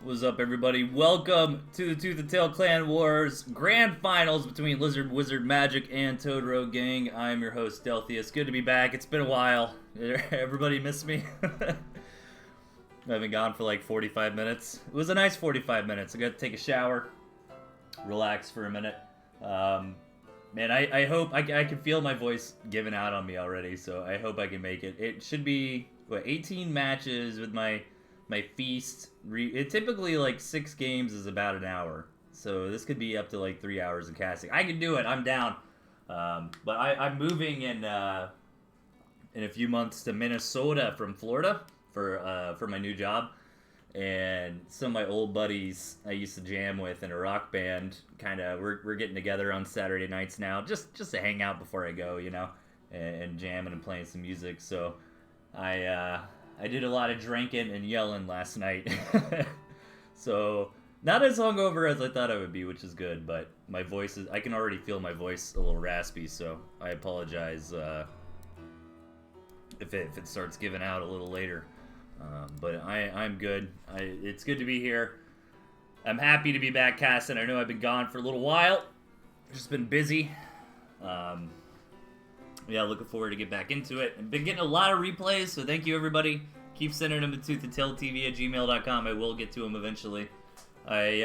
What's up, everybody? Welcome to the Tooth and Tail Clan Wars Grand Finals between Lizard Wizard Magic and Toad Rogue Gang. I'm your host, Delthius. Good to be back. It's been a while. Everybody missed me? I've been gone for like 45 minutes. It was a nice 45 minutes. I got to take a shower, relax for a minute. Man, I hope I can feel my voice giving out on me already, so I hope I can make it. It should be, what, 18 matches with my feast. It typically, like, 6 games is about an hour, so this could be up to like 3 hours of casting. I can do it. I'm down. But I'm moving in a few months to Minnesota from Florida for my new job, and some of my old buddies I used to jam with in a rock band, we're getting together on Saturday nights now, just to hang out before I go, you know, and jamming and playing some music. So I did a lot of drinking and yelling last night. So, not as hungover as I thought I would be, which is good, but my voice I can already feel my voice a little raspy, so I apologize if it starts giving out a little later. But I'm good. It's good to be here. I'm happy to be back casting. I know I've been gone for a little while. Just been busy. Yeah, looking forward to get back into it. I've been getting a lot of replays, so thank you, everybody. Keep sending them to ToothandTailTV at gmail.com. I will get to them eventually. I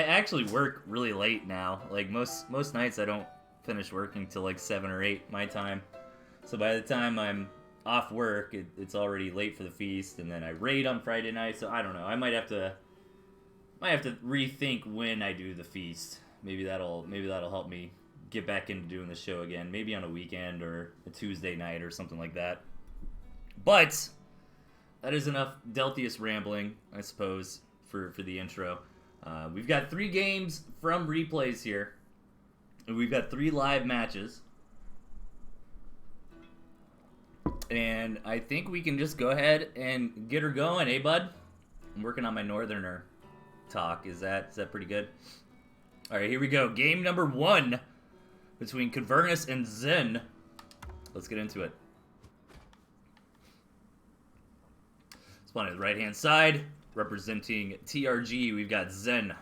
actually work really late now. Like, most nights I don't finish working till like 7 or 8 my time. So by the time I'm off work, it's already late for the feast, and then I raid on Friday night, so I don't know. I might have to rethink when I do the feast. Maybe that'll help me get back into doing the show again, maybe on a weekend or a Tuesday night or something like that. But that is enough Delthius rambling, I suppose, for the intro. We've got 3 games from replays here, and we've got 3 live matches. And I think we can just go ahead and get her going, eh, bud? I'm working on my northerner talk. Is that pretty good? All right, here we go. Game number 1 between Cavernus and Zen. Let's get into it. Spawn at the right-hand side, representing TRG, we've got Zen.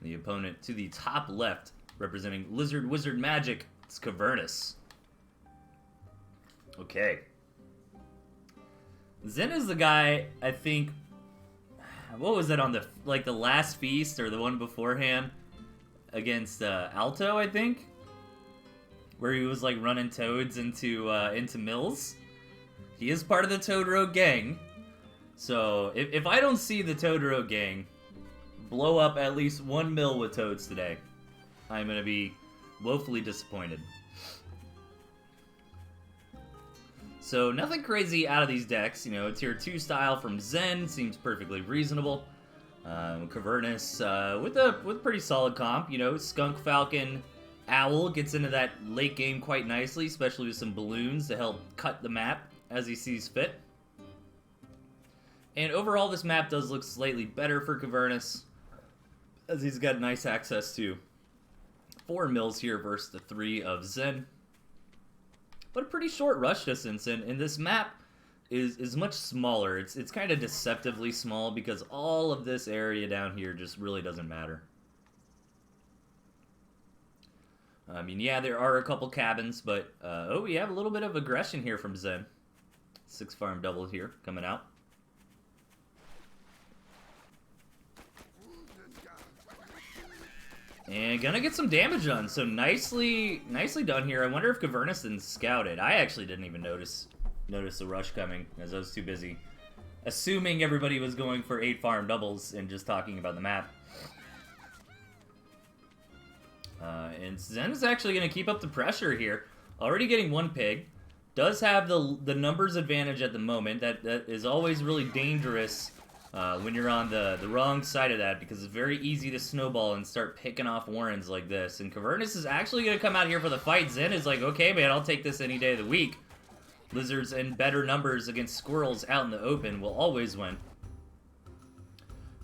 The opponent to the top left, representing Lizard Wizard Magic, it's Cavernus. Okay. Zen is the guy, I think, what was it on the last feast or the one beforehand against Alto, I think, where he was like running toads into mills. He is part of the Toad Rogue Gang, so if I don't see the Toad Rogue Gang blow up at least 1 mill with toads today, I'm gonna be woefully disappointed. So nothing crazy out of these decks, you know. Tier 2 style from Zen seems perfectly reasonable. Cavernus with pretty solid comp, you know. Skunk Falcon Owl gets into that late game quite nicely, especially with some balloons to help cut the map as he sees fit. And overall, this map does look slightly better for Cavernus, as he's got nice access to 4 mills here versus the 3 of Zen. But a pretty short rush distance, and this map is much smaller. It's kind of deceptively small because all of this area down here just really doesn't matter. I mean, yeah, there are a couple cabins, but oh, we have a little bit of aggression here from Zen. 6 farm double here coming out. And gonna get some damage done, so nicely done here. I wonder if Cavernus didn't scout it. I actually didn't even notice the rush coming, as I was too busy assuming everybody was going for 8 farm doubles and just talking about the map. And Zen is actually gonna keep up the pressure here. Already getting 1 pig. Does have the numbers advantage at the moment. That is always really dangerous when you're on the wrong side of that, because it's very easy to snowball and start picking off Warrens like this. And Cavernus is actually going to come out here for the fight. Zen is like, okay, man, I'll take this any day of the week. Lizards and better numbers against squirrels out in the open will always win.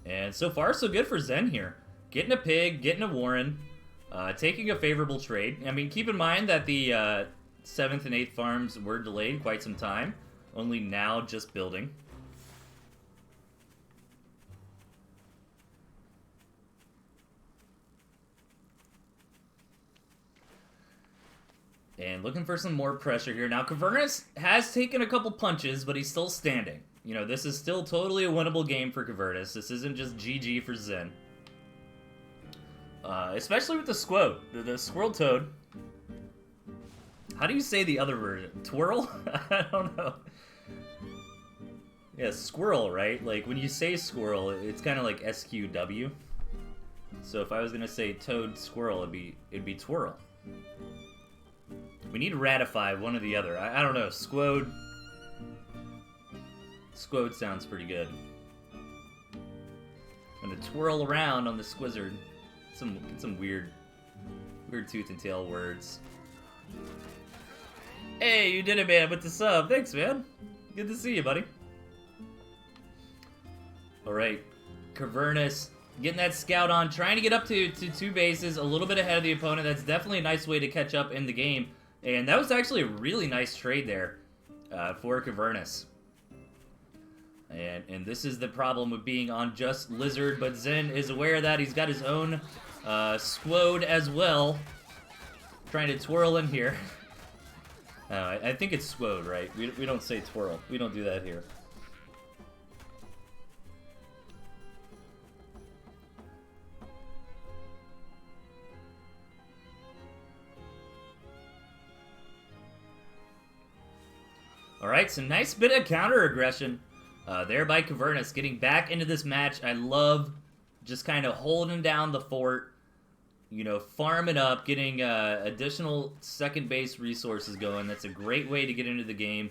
And so far, so good for Zen here. Getting a pig, getting a Warren, taking a favorable trade. I mean, keep in mind that the 7th and 8th farms were delayed quite some time. Only now just building. And looking for some more pressure here. Now, Cavernus has taken a couple punches, but he's still standing. You know, this is still totally a winnable game for Cavernus. This isn't just GG for Zen. Especially with the Squote, the Squirrel Toad. How do you say the other word? Twirl? I don't know. Yeah, squirrel, right? Like, when you say squirrel, it's kind of like SQW. So if I was gonna say toad squirrel, it'd be twirl. We need to ratify one or the other. I don't know. Squode sounds pretty good. I'm gonna twirl around on the Squizzard. Some weird tooth and tail words. Hey, you did it, man, with the sub. Thanks, man. Good to see you, buddy. Alright. Cavernus getting that scout on, trying to get up to 2 bases, a little bit ahead of the opponent. That's definitely a nice way to catch up in the game. And that was actually a really nice trade there for Cavernus. And this is the problem with being on just Lizard, but Zen is aware of that. He's got his own Squode as well. Trying to twirl in here. I think it's Squode, right? We don't say twirl. We don't do that here. Alright, some nice bit of counter aggression there by Cavernus, getting back into this match. I love just kind of holding down the fort, you know, farming up, getting additional second base resources going. That's a great way to get into the game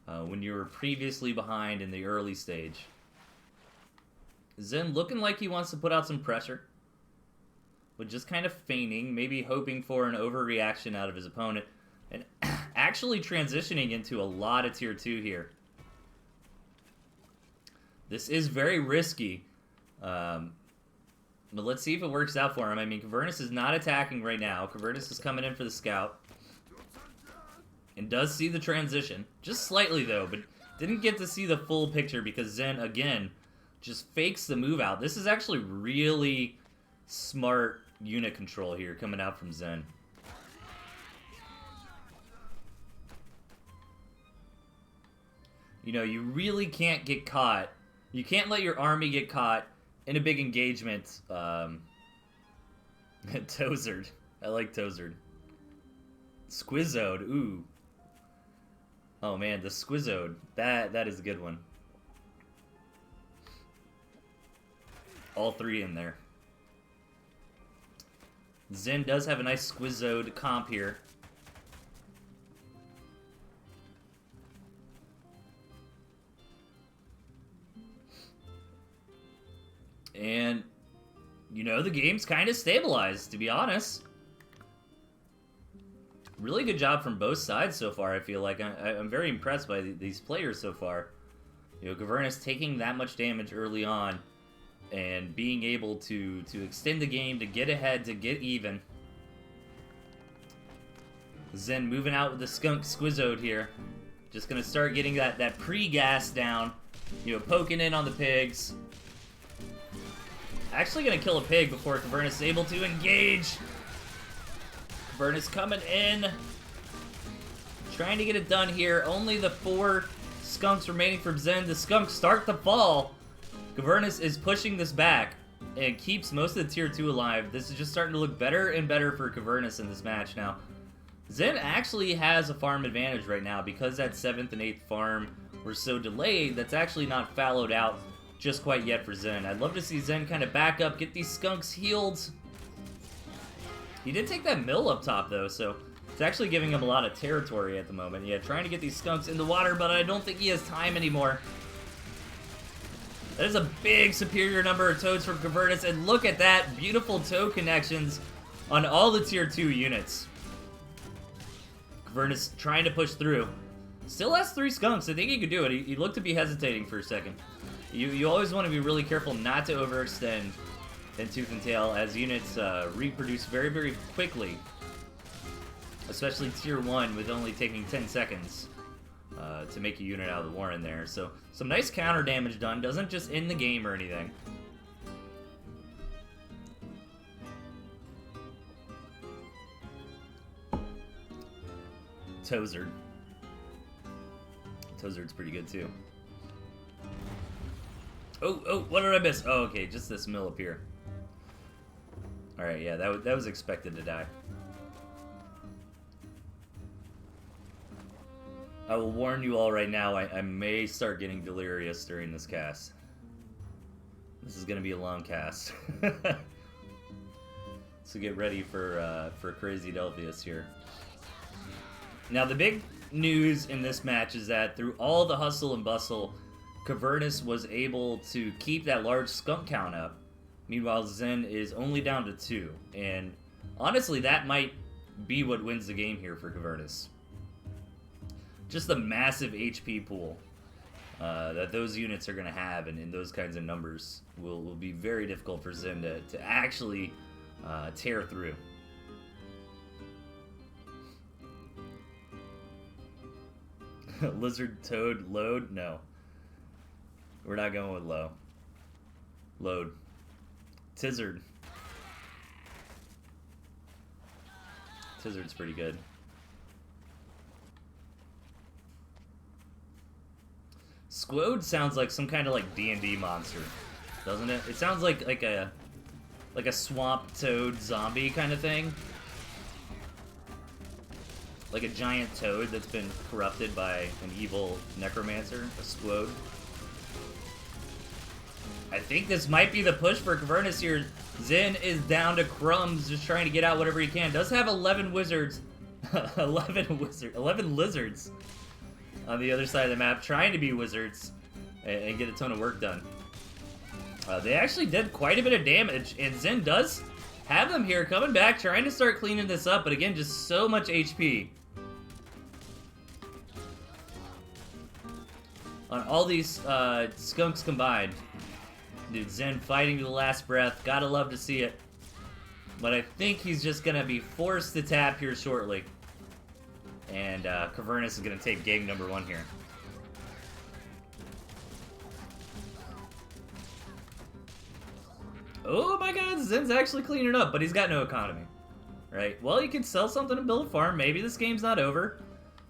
when you were previously behind in the early stage. Zen looking like he wants to put out some pressure, but just kind of feigning, maybe hoping for an overreaction out of his opponent. And actually transitioning into a lot of Tier 2 here. This is very risky. But let's see if it works out for him. I mean, Cavernus is not attacking right now. Cavernus is coming in for the scout. And does see the transition. Just slightly, though, but didn't get to see the full picture because Zen, again, just fakes the move out. This is actually really smart unit control here coming out from Zen. You know, you really can't get caught. You can't let your army get caught in a big engagement. Tozard. I like Tozard. Squizzode. Ooh. Oh man, the Squizzode. That is a good one. All 3 in there. Zen does have a nice Squizzode comp here. And, you know, the game's kind of stabilized, to be honest. Really good job from both sides so far, I feel like. I'm very impressed by these players so far. You know, Cavernus taking that much damage early on and being able to extend the game, to get ahead, to get even. Zen moving out with the Skunk Squizzode here. Just going to start getting that pre-gas down. You know, poking in on the pigs. Actually gonna kill a pig before Cavernus is able to engage. Cavernus coming in. Trying to get it done here. Only the 4 skunks remaining from Zen. The skunks start to fall. Cavernus is pushing this back and keeps most of the Tier 2 alive. This is just starting to look better and better for Cavernus in this match now. Zen actually has a farm advantage right now because that 7th and 8th farm were so delayed. That's actually not fallowed out just quite yet for Zen. I'd love to see Zen kind of back up, get these skunks healed. He did take that mill up top, though, so it's actually giving him a lot of territory at the moment. Yeah, trying to get these skunks in the water, but I don't think he has time anymore. That is a big superior number of toads from Cavernus, and look at that. Beautiful toad connections on all the Tier 2 units. Cavernus trying to push through. Still has 3 skunks. I think he could do it. He looked to be hesitating for a second. You always want to be really careful not to overextend in Tooth and Tail, as units reproduce very, very quickly. Especially Tier 1 with only taking 10 seconds to make a unit out of the Warren there. So, some nice counter damage done. Doesn't just end the game or anything. Tozard. Tozard's pretty good too. Oh, what did I miss? Oh, okay, just this mill up here. Alright, yeah, that was expected to die. I will warn you all right now, I may start getting delirious during this cast. This is gonna be a long cast. So get ready for crazy Delthius here. Now the big news in this match is that through all the hustle and bustle, Cavernus was able to keep that large skunk count up. Meanwhile, Zen is only down to 2. And honestly, that might be what wins the game here for Cavernus. Just the massive HP pool that those units are going to have, and in those kinds of numbers will be very difficult for Zen to actually tear through. Lizard, Toad, Load? No. We're not going with low. Load. Tizzard. Tizzard's pretty good. Squode sounds like some kind of like D&D monster, doesn't it? It sounds like a swamp toad zombie kind of thing. Like a giant toad that's been corrupted by an evil necromancer, a Squode. I think this might be the push for Cavernus here. Zen is down to crumbs, just trying to get out whatever he can. Does have 11 wizards. 11 lizards on the other side of the map, trying to be wizards and get a ton of work done. They actually did quite a bit of damage, and Zen does have them here coming back, trying to start cleaning this up, but again, just so much HP. On all these skunks combined. Dude, Zen fighting to the last breath. Gotta love to see it. But I think he's just gonna be forced to tap here shortly. And Cavernus is gonna take game number 1 here. Oh my god, Zen's actually cleaning up, but he's got no economy. Right? Well, you can sell something and build a farm. Maybe this game's not over.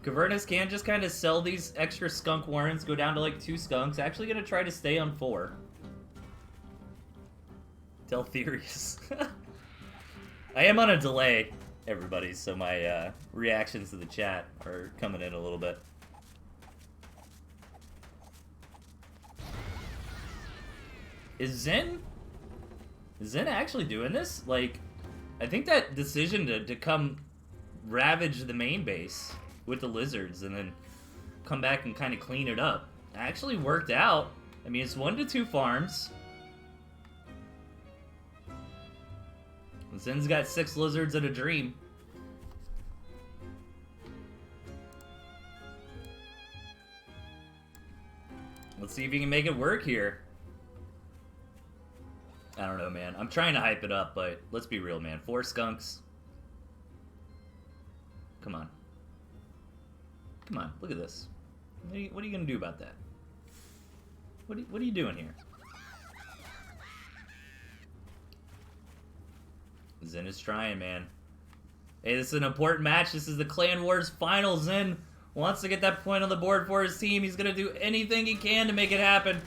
Cavernus can just kind of sell these extra skunk warrants, go down to like 2 skunks. Actually gonna try to stay on 4. Delthius. I am on a delay, everybody, so my reactions to the chat are coming in a little bit. Is Zen actually doing this? Like, I think that decision to come ravage the main base with the lizards and then come back and kind of clean it up actually worked out. I mean, it's 1 to 2 farms. Zen's got 6 lizards and a dream. Let's see if he can make it work here. I don't know, man. I'm trying to hype it up, but let's be real, man. 4 skunks. Come on. Come on, look at this. What are you gonna do about that? What are you doing here? Zen is trying, man. Hey, this is an important match. This is the Clan Wars final. Zen wants to get that point on the board for his team. He's gonna do anything he can to make it happen.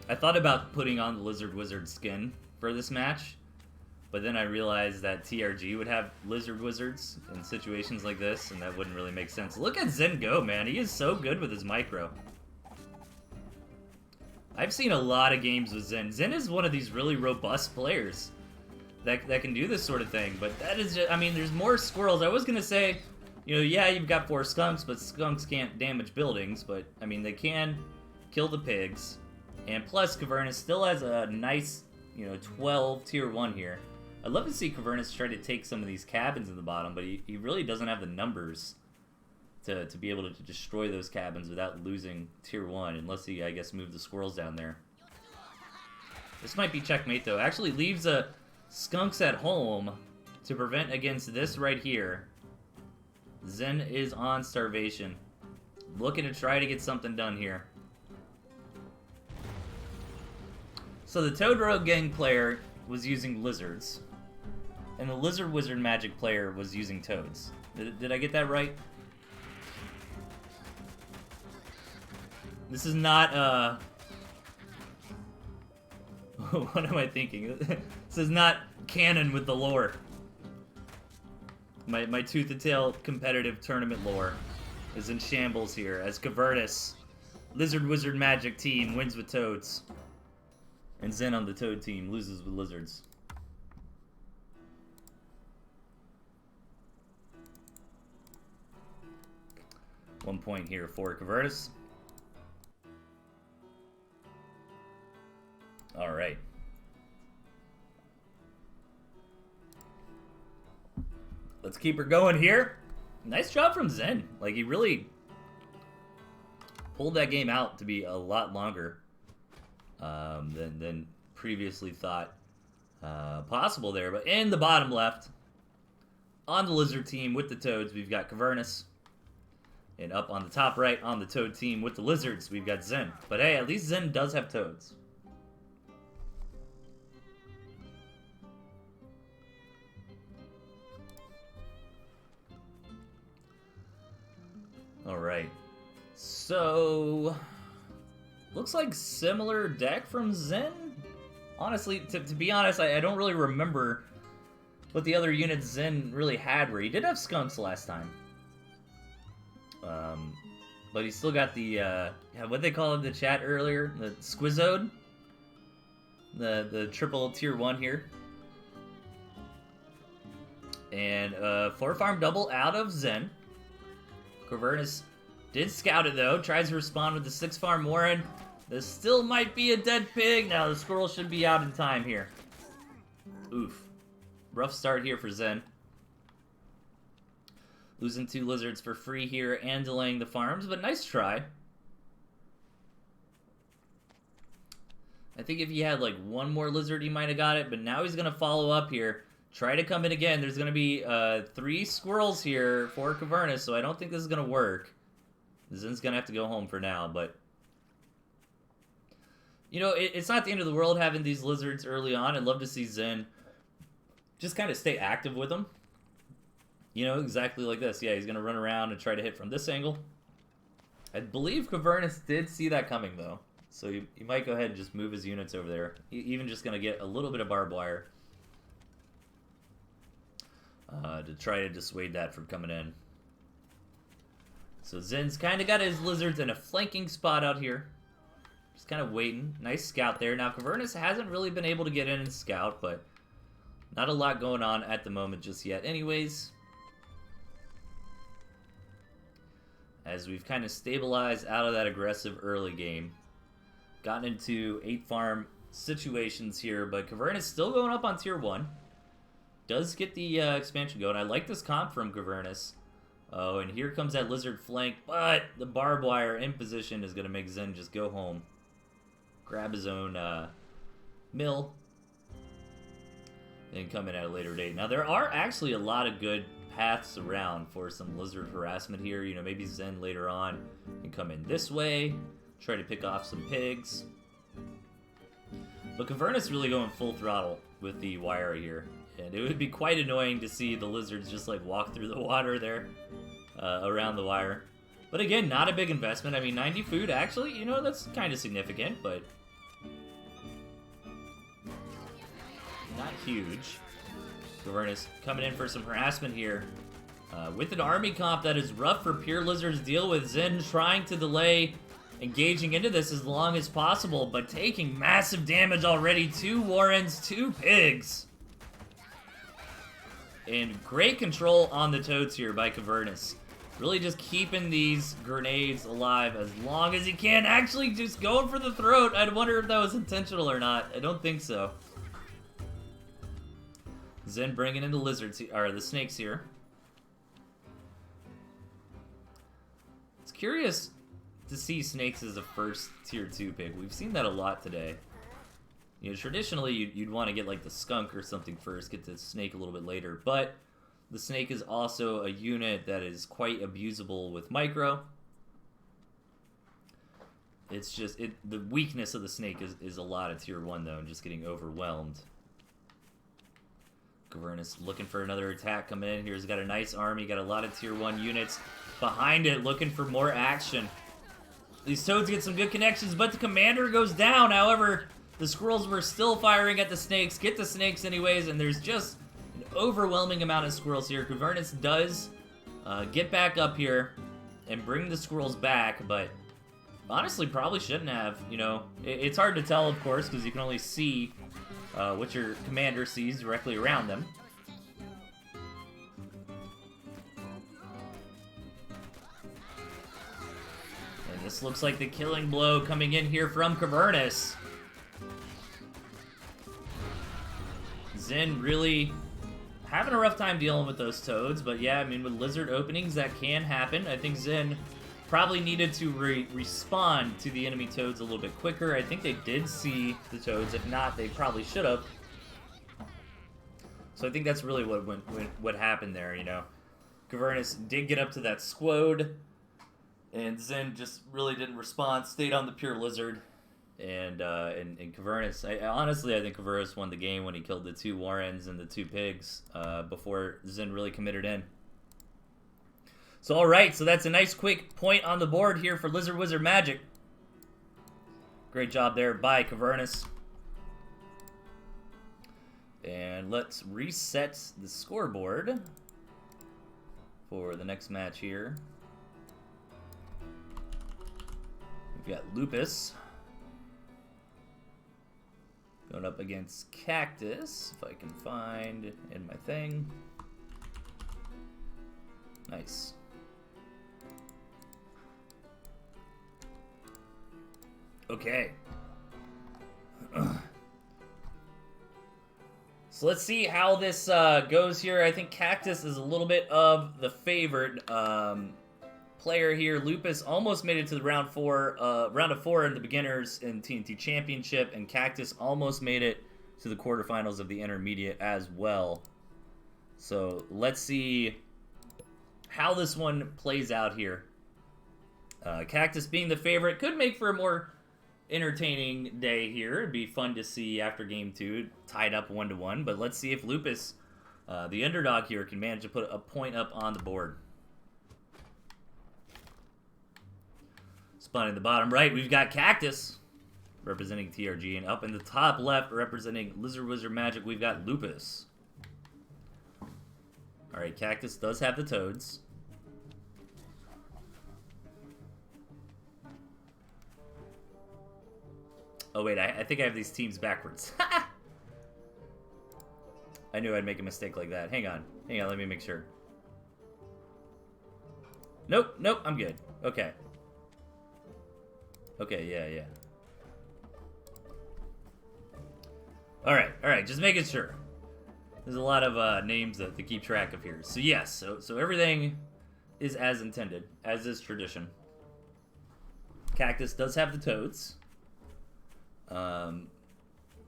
I thought about putting on the Lizard Wizard skin for this match, but then I realized that TRG would have Lizard Wizards in situations like this, and that wouldn't really make sense. Look at Zen go, man. He is so good with his micro. I've seen a lot of games with Zen. Zen is one of these really robust players that can do this sort of thing, but that is just, I mean, there's more squirrels. I was going to say, you know, yeah, you've got 4 skunks, but skunks can't damage buildings, but, I mean, they can kill the pigs. And plus, Cavernus still has a nice, you know, 12 tier 1 here. I'd love to see Cavernus try to take some of these cabins in the bottom, but he really doesn't have the numbers to be able to destroy those cabins without losing tier 1, unless he, I guess, moved the squirrels down there. This might be checkmate, though. Actually leaves skunks at home to prevent against this right here. Zen is on starvation. looking to try to get something done here. So the Toad Rogue Gang player was using lizards, and the Lizard Wizard Magic player was using toads. Did I get that right? This is not, what am I thinking? This is not canon with the lore. My Tooth and Tail competitive tournament lore is in shambles here, as Cavernus, Lizard Wizard Magic team, wins with toads. And Zen on the Toad team loses with lizards. One point here for Cavernus. Alright. Let's keep her going here. Nice job from Zen. Like, he really pulled that game out to be a lot longer than previously thought possible there. But in the bottom left, on the Lizard team with the Toads, we've got Cavernus. And up on the top right, on the Toad team with the Lizards, we've got Zen. But hey, at least Zen does have Toads. Alright. So, looks like similar deck from Zen. Honestly, to be honest, I don't really remember what the other units Zen really had, where he did have Skunks last time. But he still got the, what they call it in the chat earlier, the Squizode. The triple tier 1 here. And 4-farm double out of Zen. Cavernus did scout it though, tries to respond with the 6-farm Warren. This still might be a dead pig. Now the squirrel should be out in time here. Oof. Rough start here for Zen. Losing 2 lizards for free here and delaying the farms, but nice try. I think if he had like one more lizard, he might have got it, but now he's going to follow up here. Try to come in again. There's going to be 3 squirrels here for Cavernus, so I don't think this is going to work. Zen's going to have to go home for now, but... You know, it's not the end of the world having these lizards early on. I'd love to see Zen just kind of stay active with them. You know, exactly like this. Yeah, he's going to run around and try to hit from this angle. I believe Cavernus did see that coming, though. So he might go ahead and just move his units over there. Even just going to get a little bit of barbed wire. To try to dissuade that from coming in. So Zen's kind of got his lizards in a flanking spot out here. Just kind of waiting. Nice scout there. Now, Cavernus hasn't really been able to get in and scout, but not a lot going on at the moment just yet. Anyways, as we've kind of stabilized out of that aggressive early game, gotten into 8-farm situations here, but Cavernus still going up on tier 1. Does get the expansion going. I like this comp from Cavernus. Oh, and here comes that lizard flank, but the barbed wire in position is going to make Zen just go home. Grab his own mill. And come in at a later date. Now, there are actually a lot of good paths around for some lizard harassment here. You know, maybe Zen later on can come in this way. Try to pick off some pigs. But Cavernus really going full throttle with the wire here. And it would be quite annoying to see the lizards just like walk through the water there around the wire. But again, not a big investment. I mean, 90 food, actually, you know, that's kind of significant, but not huge. Cavernus coming in for some harassment here. With an army comp that is rough for pure lizards to deal with, Zen trying to delay engaging into this as long as possible, but taking massive damage already. 2 Warrens, 2 pigs. And great control on the toads here by Cavernus. Really just keeping these grenades alive as long as he can. Actually just going for the throat. I'd wonder if that was intentional or not. I don't think so. Zen bringing in the lizards, or the snakes here. It's curious to see snakes as a first tier 2 pick. We've seen that a lot today. You know, traditionally, you'd want to get like the skunk or something first, get the snake a little bit later. But the snake is also a unit that is quite abusable with micro. It's just, the weakness of the snake is a lot of tier 1, though, and just getting overwhelmed. Cavernous looking for another attack coming in here. He's got a nice army, got a lot of tier 1 units behind it, looking for more action. These toads get some good connections, but the commander goes down. However, the squirrels were still firing at the snakes, get the snakes anyways, and there's just an overwhelming amount of squirrels here. Cavernous does get back up here and bring the squirrels back, but honestly probably shouldn't have. You know, it's hard to tell, of course, because you can only see what your commander sees directly around them. And this looks like the killing blow coming in here from Cavernous. Zen really having a rough time dealing with those toads, but yeah, I mean, with lizard openings, that can happen. I think Zen probably needed to respond to the enemy toads a little bit quicker. I think they did see the toads. If not, they probably should have. So I think that's really what happened there, you know. Cavernous did get up to that squad, and Zen just really didn't respond, stayed on the pure lizard. And Cavernous, honestly, I think Cavernous won the game when he killed the 2 Warrens and the 2 pigs before Zen really committed in. So, alright, so that's a nice quick point on the board here for Lizard Wizard Magic. Great job there by Cavernous. And let's reset the scoreboard for the next match here. We've got Lupus going up against Cactus, if I can find in my thing. Nice. Okay. So let's see how this goes here. I think Cactus is a little bit of the favorite player here. Lupus almost made it to the round of 4 in the beginners in TNT Championship, and Cactus almost made it to the quarterfinals of the intermediate as well. So let's see how this one plays out here. Cactus being the favorite could make for a more entertaining day here. It'd be fun to see after game 2, tied up 1-1. But let's see if Lupus, the underdog here, can manage to put a point up on the board. Spawn in the bottom right, we've got Cactus representing TRG, and up in the top left representing Lizard Wizard Magic, we've got Lupus. Alright, Cactus does have the toads. Oh wait, I think I have these teams backwards. I knew I'd make a mistake like that. Hang on, let me make sure. Nope, I'm good. Okay. Okay, yeah. Alright, just making sure. There's a lot of names to keep track of here. So yes, so everything is as intended, as is tradition. Cactus does have the toads.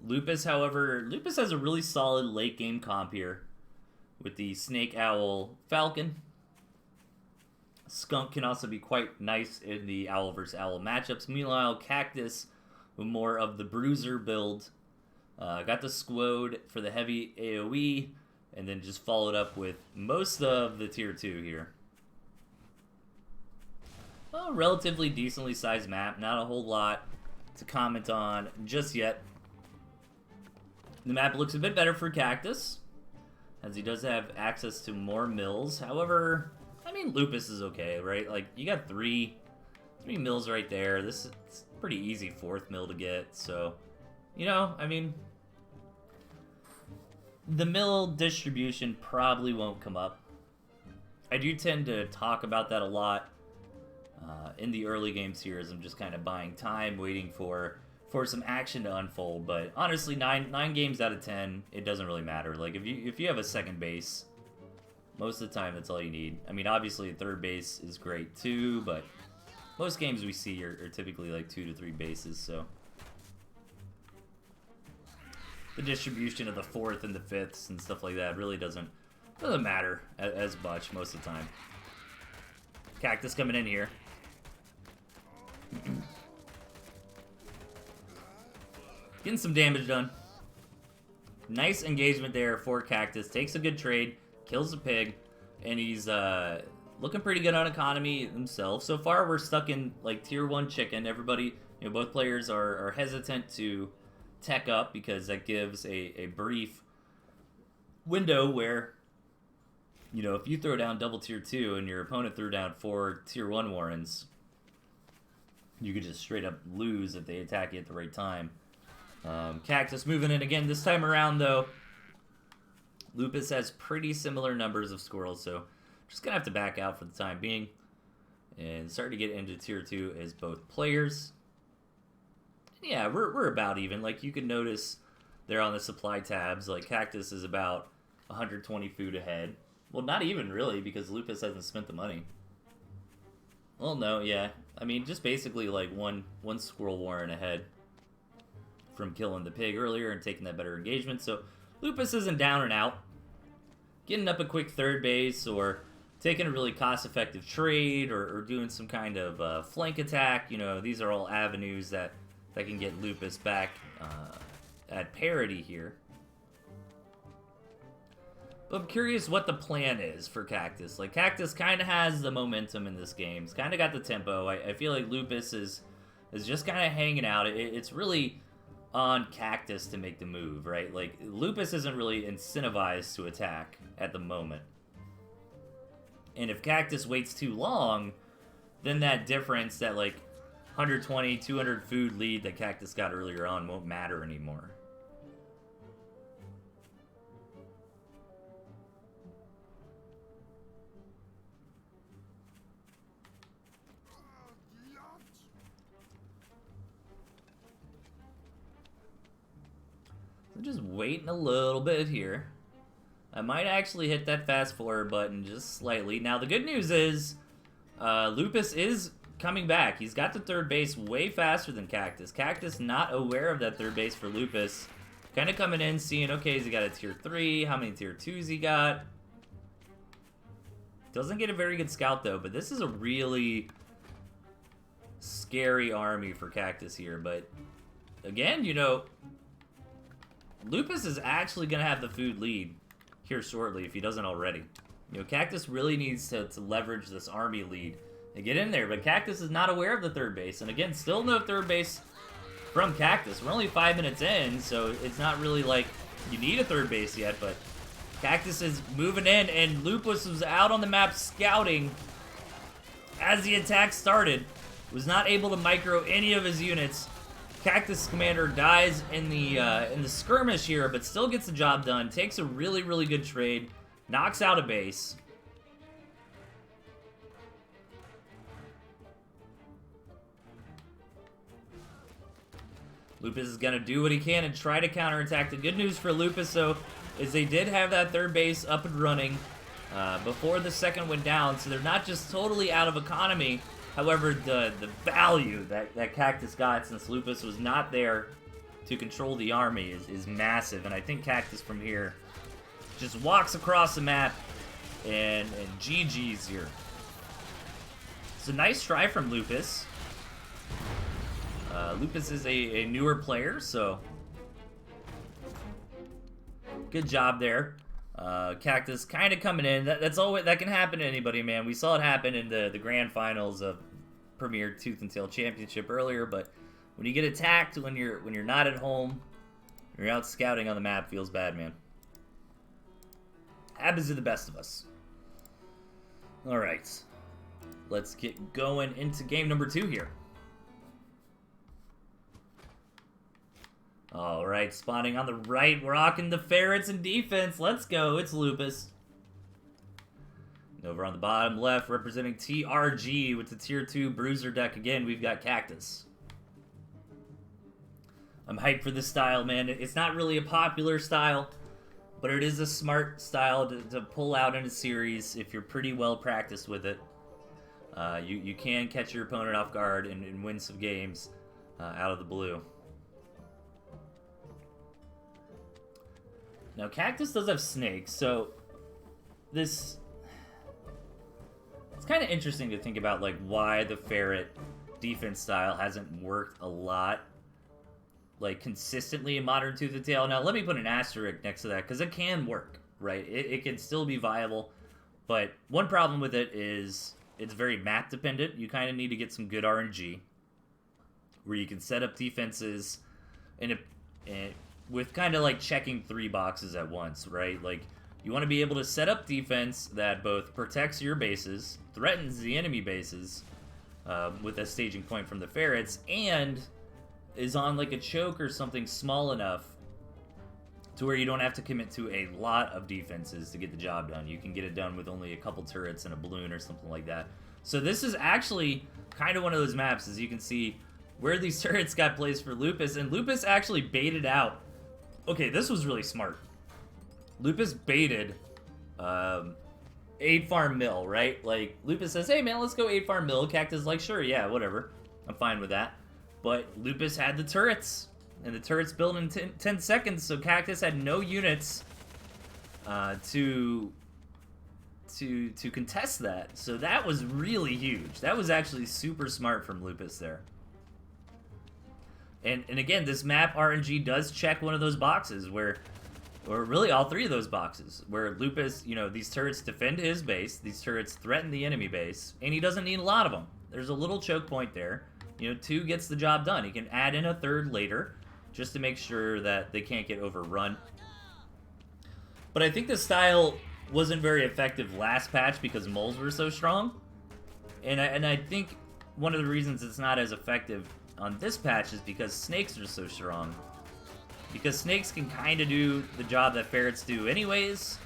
Lupus, however, Lupus has a really solid late game comp here with the Snake Owl Falcon. Skunk can also be quite nice in the Owl vs. Owl matchups. Meanwhile, Cactus, with more of the Bruiser build, got the Squad for the heavy AoE, and then just followed up with most of the tier 2 here. A relatively decently sized map, not a whole lot to comment on just yet. The map looks a bit better for Cactus, as he does have access to more mills. However, I mean, Lupus is okay, right? Like, you got three mills right there. This is pretty easy 4th mill to get, so, you know, I mean, the mill distribution probably won't come up. I do tend to talk about that a lot in the early games here, as I'm just kind of buying time, waiting for some action to unfold. But honestly, 9 games out of 10, it doesn't really matter. Like, if you have a second base, most of the time that's all you need. I mean, obviously, a third base is great too, but most games we see are typically like 2 to 3 bases, so the distribution of the 4th and the 5ths and stuff like that really doesn't matter as much most of the time. Cactus coming in here. Getting some damage done. Nice engagement there for Cactus. Takes a good trade, kills the pig, and he's looking pretty good on economy himself. So far, we're stuck in like tier 1 chicken. Everybody, you know, both players are hesitant to tech up because that gives a brief window where, you know, if you throw down double tier 2 and your opponent threw down 4 tier 1 Warrens, you could just straight up lose if they attack you at the right time. Cactus moving in again this time around, though. Lupus has pretty similar numbers of squirrels, so just gonna have to back out for the time being. And starting to get into tier 2 as both players. Yeah, we're about even. Like, you can notice there on the supply tabs, like, Cactus is about 120 food ahead. Well, not even really, because Lupus hasn't spent the money. Well, no, yeah. I mean, just basically, like, one squirrel warren ahead from killing the pig earlier and taking that better engagement. So Lupus isn't down and out. Getting up a quick third base or taking a really cost-effective trade or doing some kind of flank attack. You know, these are all avenues that can get Lupus back at parity here. But I'm curious what the plan is for Cactus. Like, Cactus kind of has the momentum in this game. He's kind of got the tempo. I feel like Lupus is just kind of hanging out. It's really on Cactus to make the move, right? Like, Lupus isn't really incentivized to attack at the moment. And if Cactus waits too long, then that difference, that like 120, 200 food lead that Cactus got earlier on won't matter anymore. I'm just waiting a little bit here. I might actually hit that fast forward button just slightly. Now, the good news is Lupus is coming back. He's got to third base way faster than Cactus. Cactus not aware of that third base for Lupus. Kind of coming in, seeing, okay, has he got a tier 3? How many tier 2s he got? Doesn't get a very good scout, though, but this is a really scary army for Cactus here. But, again, you know, Lupus is actually going to have the food lead here shortly if he doesn't already. You know, Cactus really needs to leverage this army lead and get in there, but Cactus is not aware of the third base. And again, still no third base from Cactus. We're only 5 minutes in, so it's not really like you need a third base yet, but Cactus is moving in, and Lupus was out on the map scouting as the attack started. Was not able to micro any of his units. Cactus Commander dies in the skirmish here, but still gets the job done. Takes a really, really good trade. Knocks out a base. Lupus is going to do what he can and try to counterattack. The good news for Lupus, though, is they did have that third base up and running before the second went down, so they're not just totally out of economy. However, the value that Cactus got since Lupus was not there to control the army is massive. And I think Cactus from here just walks across the map and GG's here. It's a nice try from Lupus. Lupus is a newer player, so good job there. Cactus kind of coming in. That's all that can happen to anybody, man. We saw it happen in the grand finals of Premier Tooth and Tail Championship earlier, but when you get attacked when you're not at home, you're out scouting on the map, feels bad, man. Happens to the best of us. All right, let's get going into game number 2 here. All right, spawning on the right, rocking the ferrets in defense. Let's go. It's Lupus. And over on the bottom left, representing TRG with the tier 2 bruiser deck again, we've got Cactus. I'm hyped for this style, man. It's not really a popular style, but it is a smart style to pull out in a series if you're pretty well practiced with it. You can catch your opponent off guard and win some games out of the blue. Now, Cactus does have snakes, so it's kind of interesting to think about, like, why the ferret defense style hasn't worked a lot. like consistently in modern Tooth and Tail. Now let me put an asterisk next to that because it can work, right? It can still be viable, but one problem with it is it's very map dependent. You kind of need to get some good RNG where you can set up defenses and with kind of like checking 3 boxes at once, right? Like you want to be able to set up defense that both protects your bases, threatens the enemy bases with a staging point from the ferrets, and is on like a choke or something small enough to where you don't have to commit to a lot of defenses to get the job done. You can get it done with only a couple turrets and a balloon or something like that. So this is actually kind of one of those maps, as you can see, where these turrets got placed for Lupus, and Lupus actually baited out. Okay, this was really smart. Lupus baited 8 farm mill, right? Like, Lupus says, hey man, let's go 8 farm mill. Cactus is like, sure, yeah, whatever. I'm fine with that. But Lupus had the turrets, and the turrets built in 10 seconds, so Cactus had no units to contest that. So that was really huge. That was actually super smart from Lupus there. And again, this map RNG does check one of those boxes where, or really all 3 of those boxes, where Lupus, you know, these turrets defend his base, these turrets threaten the enemy base, and he doesn't need a lot of them. There's a little choke point there. You know, 2 gets the job done. He can add in a 3rd later, just to make sure that they can't get overrun. But I think the style wasn't very effective last patch because moles were so strong. And I think one of the reasons it's not as effective on this patch is because snakes are so strong. Because snakes can kind of do the job that ferrets do anyways.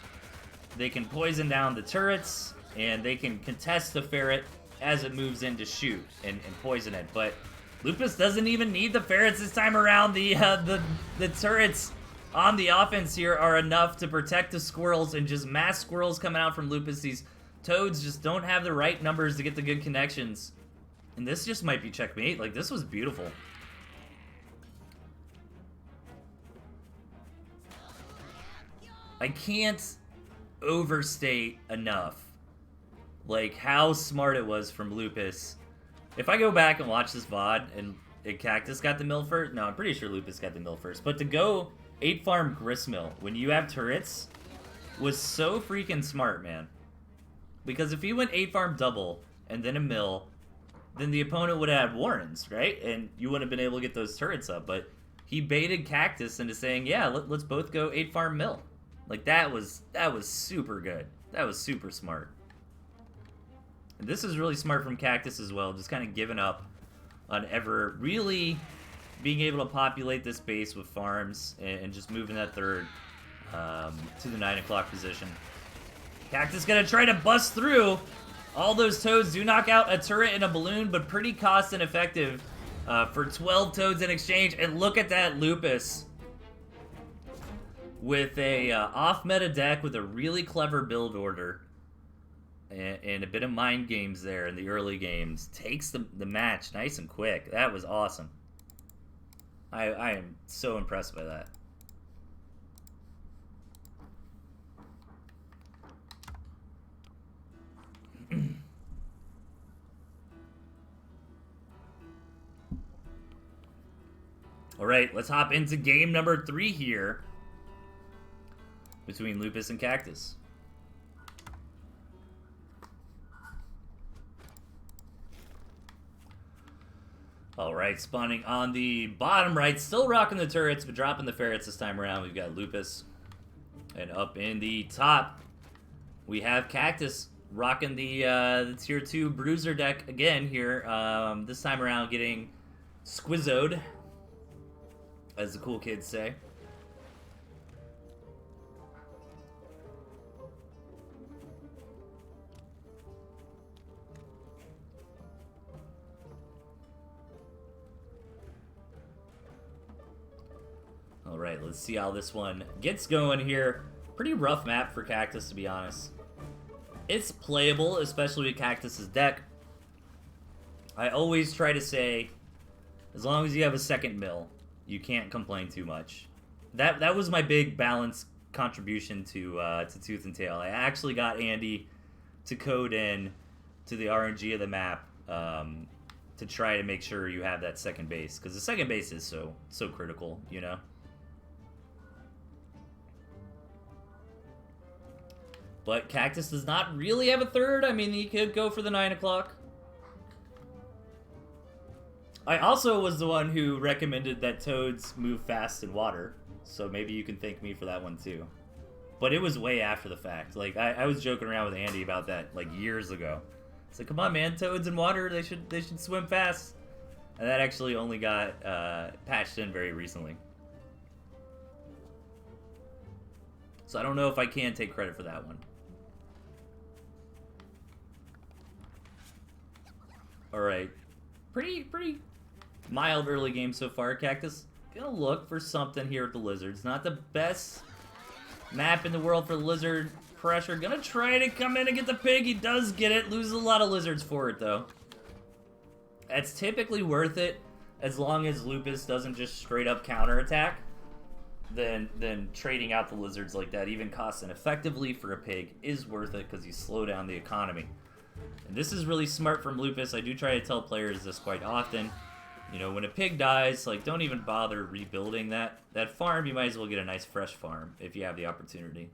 They can poison down the turrets, and they can contest the ferret as it moves in to shoot and poison it. But Lupus doesn't even need the ferrets this time around. The turrets on the offense here are enough to protect the squirrels, and just mass squirrels coming out from Lupus. These toads just don't have the right numbers to get the good connections. And this just might be checkmate. Like, this was beautiful. I can't overstate enough like how smart it was from Lupus. If I go back and watch this VOD and Cactus got the mill first, no, I'm pretty sure Lupus got the mill first, but to go 8 farm gristmill when you have turrets was so freaking smart, man. Because if he went 8 farm double and then a mill, then the opponent would have warrens, right? And you wouldn't have been able to get those turrets up, but he baited Cactus into saying, yeah, let's both go 8 farm mill. Like, that was super good. That was super smart. And this is really smart from Cactus as well, just kind of giving up on ever really being able to populate this base with farms and just moving that 3rd to the 9 o'clock position. Cactus gonna try to bust through. All those toads do knock out a turret and a balloon, but pretty cost ineffective for 12 toads in exchange. And look at that Lupus with a off-meta deck with a really clever build order and a bit of mind games there in the early games. Takes the match nice and quick. That was awesome. I am so impressed by that. All right, let's hop into game number 3 here between Lupus and Cactus. All right, spawning on the bottom right, still rocking the turrets, but dropping the ferrets this time around. We've got Lupus. And up in the top, we have Cactus rocking the tier 2 bruiser deck again here. This time around getting squizzoed, as the cool kids say. Alright, let's see how this one gets going here. Pretty rough map for Cactus, to be honest. It's playable, especially with Cactus's deck. I always try to say, as long as you have a second mill, you can't complain too much. That was my big balance contribution to Tooth and Tail. I actually got Andy to code in to the RNG of the map to try to make sure you have that second base, because the second base is so critical, you know. But Cactus does not really have a third. I mean, he could go for the 9 o'clock. I also was the one who recommended that toads move fast in water, so maybe you can thank me for that one too. But it was way after the fact. Like, I was joking around with Andy about that like years ago. It's like, come on, man, toads in water, they should swim fast. And that actually only got patched in very recently. So I don't know if I can take credit for that one. Alright. Pretty mild early game so far. Cactus gonna look for something here with the lizards. Not the best map in the world for lizard pressure. Gonna try to come in and get the pig. He does get it. Loses a lot of lizards for it, though. That's typically worth it as long as Lupus doesn't just straight up counterattack. Then trading out the lizards like that, even cost ineffectively for a pig, is worth it because you slow down the economy. And this is really smart from Lupus. I do try to tell players this quite often. You know, when a pig dies, like, don't even bother rebuilding that farm. You might as well get a nice fresh farm if you have the opportunity.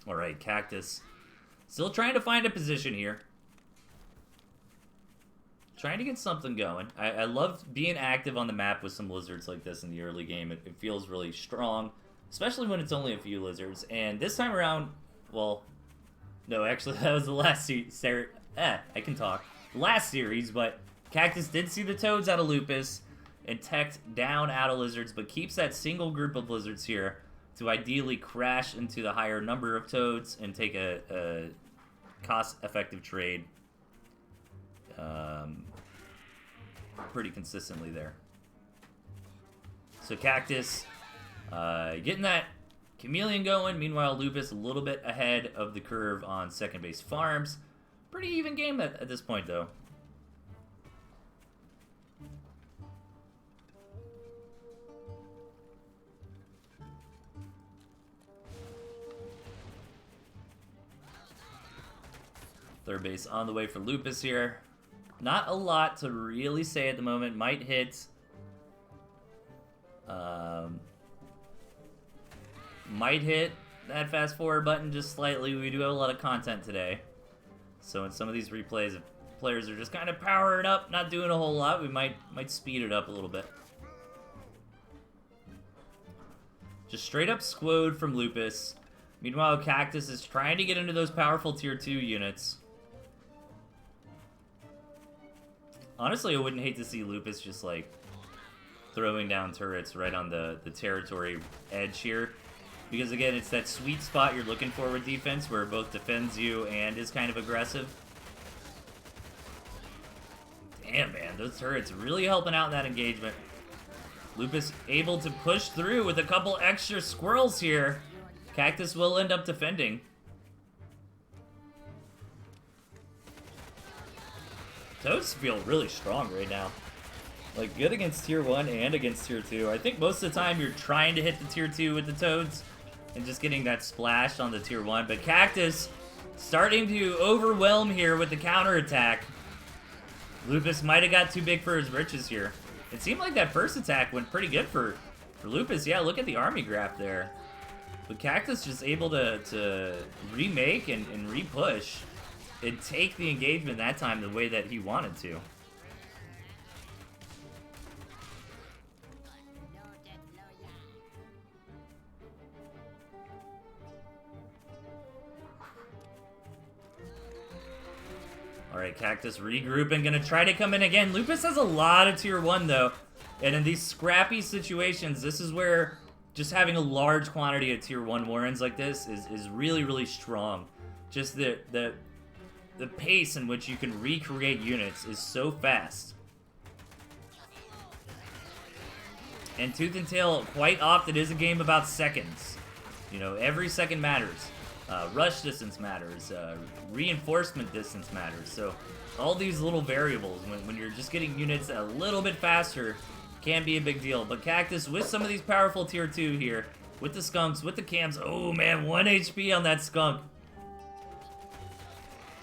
Alright, Cactus. Still trying to find a position here. Trying to get something going. I love being active on the map with some lizards like this in the early game. It feels really strong, especially when it's only a few lizards. And this time around, well, no, actually that was the last series. I can talk. The last series, but Cactus did see the toads out of Lupus and teched down out of lizards, but keeps that single group of lizards here to ideally crash into the higher number of toads and take a cost-effective trade. Pretty consistently there. So Cactus getting that chameleon going. Meanwhile, Lupus a little bit ahead of the curve on second base farms. Pretty even game at this point, though. Third base on the way for Lupus here. Not a lot to really say at the moment. Might hit. Might hit that fast forward button just slightly. We do have a lot of content today. So in some of these replays, if players are just kind of powering up, not doing a whole lot, we might speed it up a little bit. Just straight up squad from Lupus. Meanwhile, Cactus is trying to get into those powerful tier 2 units. Honestly, I wouldn't hate to see Lupus just, like, throwing down turrets right on the territory edge here. Because, again, it's that sweet spot you're looking for with defense, where it both defends you and is kind of aggressive. Damn, man, those turrets really helping out in that engagement. Lupus able to push through with a couple extra squirrels here. Cactus will end up defending. Toads feel really strong right now. Like, good against tier 1 and against tier 2. I think most of the time you're trying to hit the tier 2 with the toads and just getting that splash on the tier 1. But Cactus starting to overwhelm here with the counterattack. Lupus might have got too big for his britches here. It seemed like that first attack went pretty good for Lupus. Yeah, look at the army graph there. But Cactus just able to remake and re-push and take the engagement that time the way that he wanted to. Alright, Cactus regrouping, gonna try to come in again. Lupus has a lot of tier 1 though, and in these scrappy situations, this is where just having a large quantity of tier 1 Warrens like this is really, really strong. Just the pace in which you can recreate units is so fast. And Tooth and Tail quite often is a game about seconds. You know, every second matters. Rush distance matters. Reinforcement distance matters. So all these little variables, when you're just getting units a little bit faster, can be a big deal. But Cactus, with some of these powerful tier 2 here, with the skunks, with the cams, oh man, 1 HP on that skunk.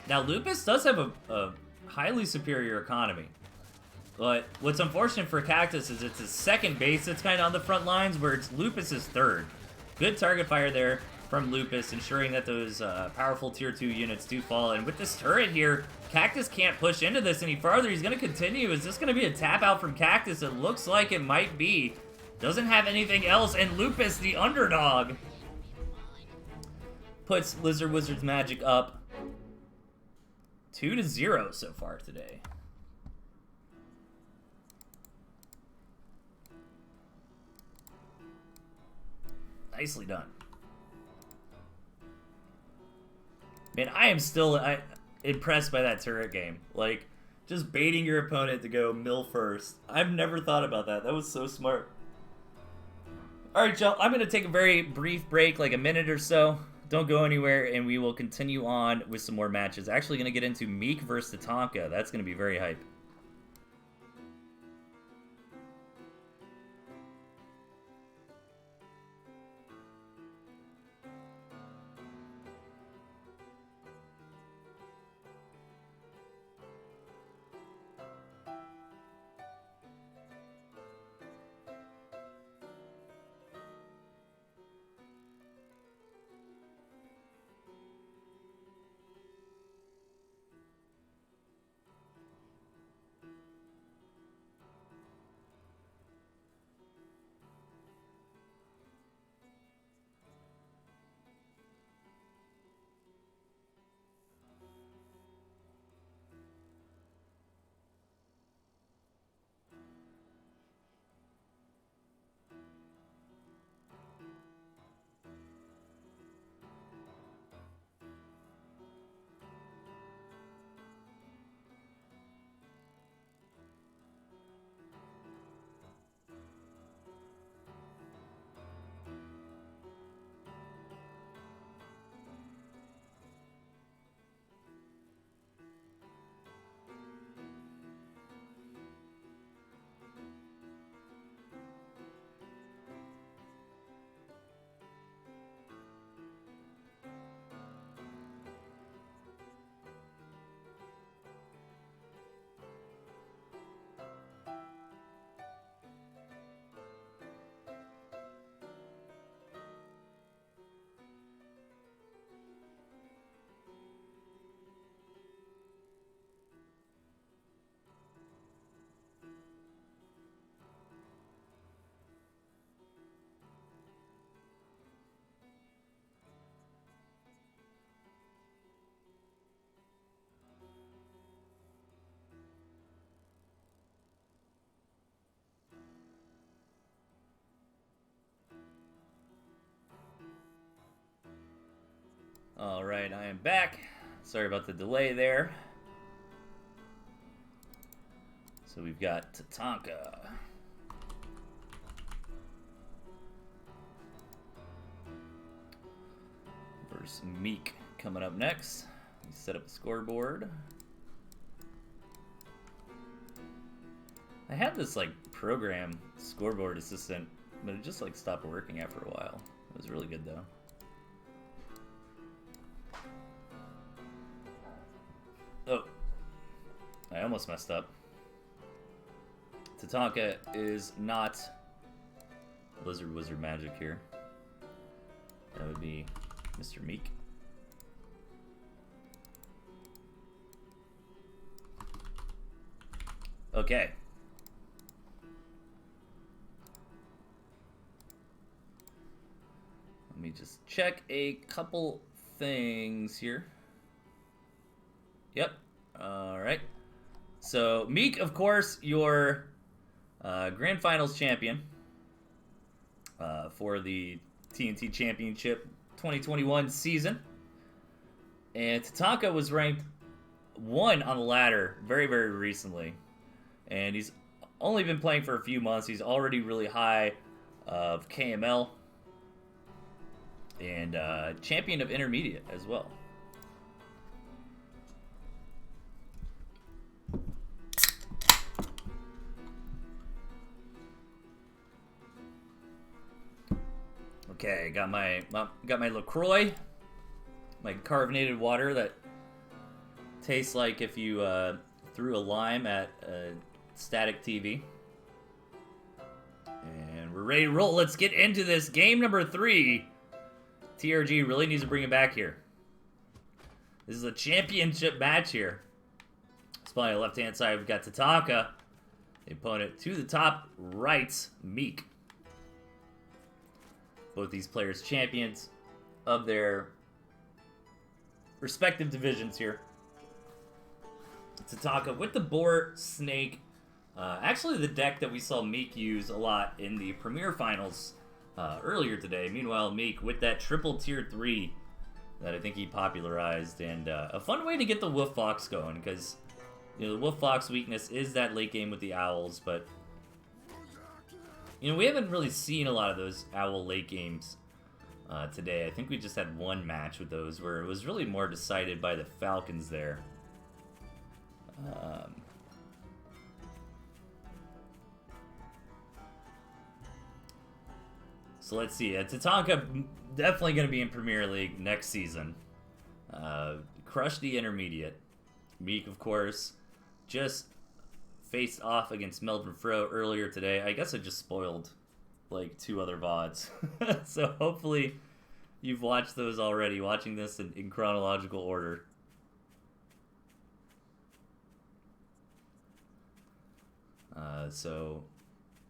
Now, Lupus does have a highly superior economy. But what's unfortunate for Cactus is it's his second base that's kind of on the front lines, where it's Lupus's third. Good target fire there from Lupus, ensuring that those powerful tier 2 units do fall. And with this turret here, Cactus can't push into this any farther. He's going to continue. Is this going to be a tap out from Cactus? It looks like it might be. Doesn't have anything else, and Lupus, the underdog, puts Lizard Wizard's magic up 2-0 so far today. Nicely done. Man, I am still impressed by that turret game. Like, just baiting your opponent to go mill first. I've never thought about that. That was so smart. Alright, y'all. I'm going to take a very brief break, like a minute or so. Don't go anywhere, and we will continue on with some more matches. Actually going to get into Meek versus Tatanka. That's going to be very hype. Alright, I am back. Sorry about the delay there. So we've got Tatanka versus Meek coming up next. Let's set up a scoreboard. I had this like program scoreboard assistant, but it just like stopped working after a while. It was really good though. Oh, I almost messed up. Tatanka is not Lizard Wizard Magic here. That would be Mr. Meek. Okay. Let me just check a couple things here. Yep. All right. So Meek, of course, your Grand Finals champion for the TNT Championship 2021 season. And Tatanka was ranked 1 on the ladder very, very recently. And he's only been playing for a few months. He's already really high of KML. And champion of intermediate as well. Okay, got my LaCroix, my carbonated water that tastes like if you threw a lime at a static TV. And we're ready to roll. Let's get into this. Game number 3. TRG really needs to bring it back here. This is a championship match here. Spawning on the left-hand side, we've got Tatanka. The opponent to the top right, Meek. Both these players champions of their respective divisions here. Tatanka with the Boar Snake. Actually, the deck that we saw Meek use a lot in the Premier Finals earlier today. Meanwhile, Meek with that triple tier 3 that I think he popularized. And a fun way to get the Wolf Fox going, because you know, the Wolf Fox weakness is that late game with the Owls, but you know, we haven't really seen a lot of those Owl late games today. I think we just had one match with those where it was really more decided by the Falcons there. So let's see. Tatanka definitely going to be in Premier League next season. Crush the intermediate. Meek, of course, just faced off against Melvin Fro earlier today. I guess I just spoiled like 2 other VODs. So hopefully you've watched those already, watching this in chronological order. So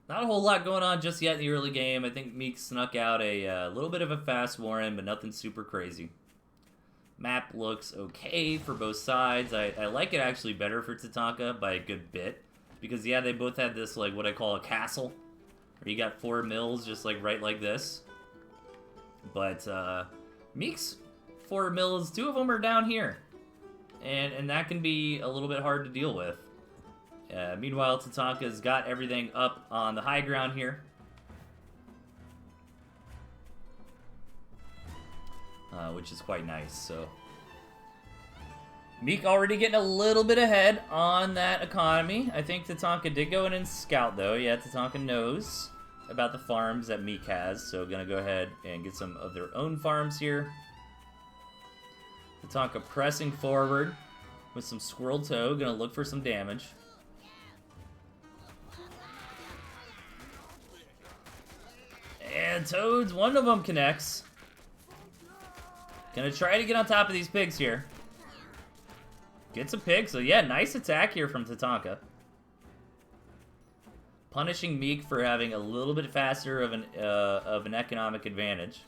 not a whole lot going on just yet in the early game. I think Meek snuck out a little bit of a fast Warren, but nothing super crazy. Map looks okay for both sides. I like it actually better for Tatanka by a good bit. Because, yeah, they both had this, like, what I call a castle. Where you got 4 mills just, like, right like this. But, Meek's 4 mills, 2 of them are down here. And that can be a little bit hard to deal with. Meanwhile, Tatanka's got everything up on the high ground here. Which is quite nice, so. Meek already getting a little bit ahead on that economy. I think Tatanka did go in and scout, though. Yeah, Tatanka knows about the farms that Meek has, so gonna go ahead and get some of their own farms here. Tatanka pressing forward with some Squirrel Toe, gonna look for some damage. And Toads, one of them connects. Gonna try to get on top of these pigs here. Gets a pig, so yeah, nice attack here from Tatanka. Punishing Meek for having a little bit faster of an economic advantage.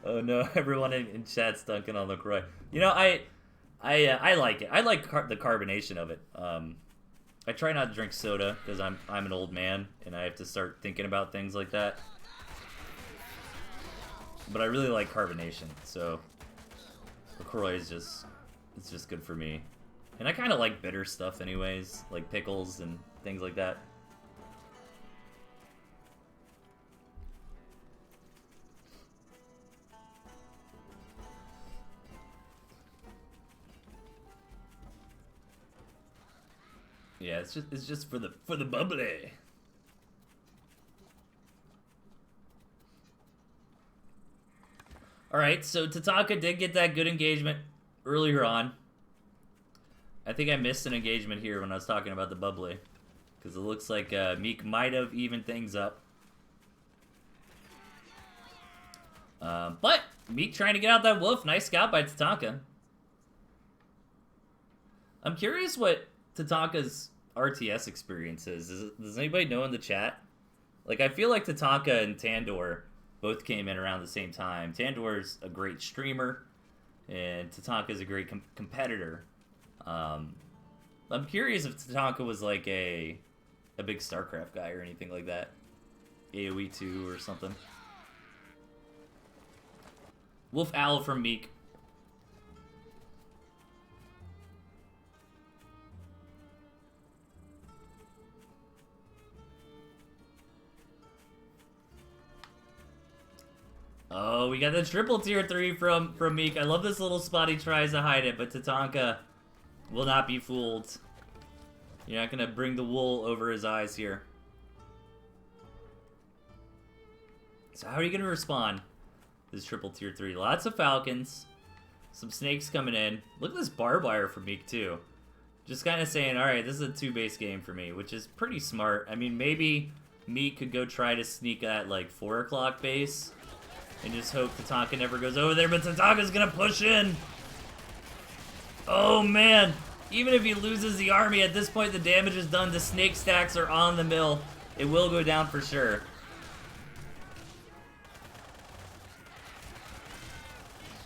Oh no, everyone in chat's dunking on LaCroix. You know, I like it. I like the carbonation of it. I try not to drink soda because I'm an old man and I have to start thinking about things like that. But I really like carbonation, so LaCroix is just good for me. And I kind of like bitter stuff anyways, like pickles and things like that. Yeah, it's just for the bubbly. Alright, so Tatanka did get that good engagement earlier on. I think I missed an engagement here when I was talking about the bubbly. Because it looks like Meek might have evened things up. But Meek trying to get out that wolf. Nice scout by Tatanka. I'm curious what Tatanka's RTS experience is. Does anybody know in the chat? Like, I feel like Tatanka and Tandor both came in around the same time. Tandor's a great streamer, and Tatanka's a great competitor. I'm curious if Tatanka was like a big StarCraft guy or anything like that. AoE 2 or something. Wolf Owl from Meek. Oh, we got the triple tier 3 from Meek. I love this little spot he tries to hide it, but Tatanka will not be fooled. You're not gonna bring the wool over his eyes here. So how are you gonna respond? This triple tier 3. Lots of falcons. Some snakes coming in. Look at this barbed wire for Meek too. Just kind of saying, alright, this is a 2-base game for me, which is pretty smart. I mean, maybe Meek could go try to sneak at like 4 o'clock base and just hope Tatanka never goes over there, but Tatanka's gonna push in. Oh man, even if he loses the army, at this point the damage is done. The snake stacks are on the mill. It will go down for sure.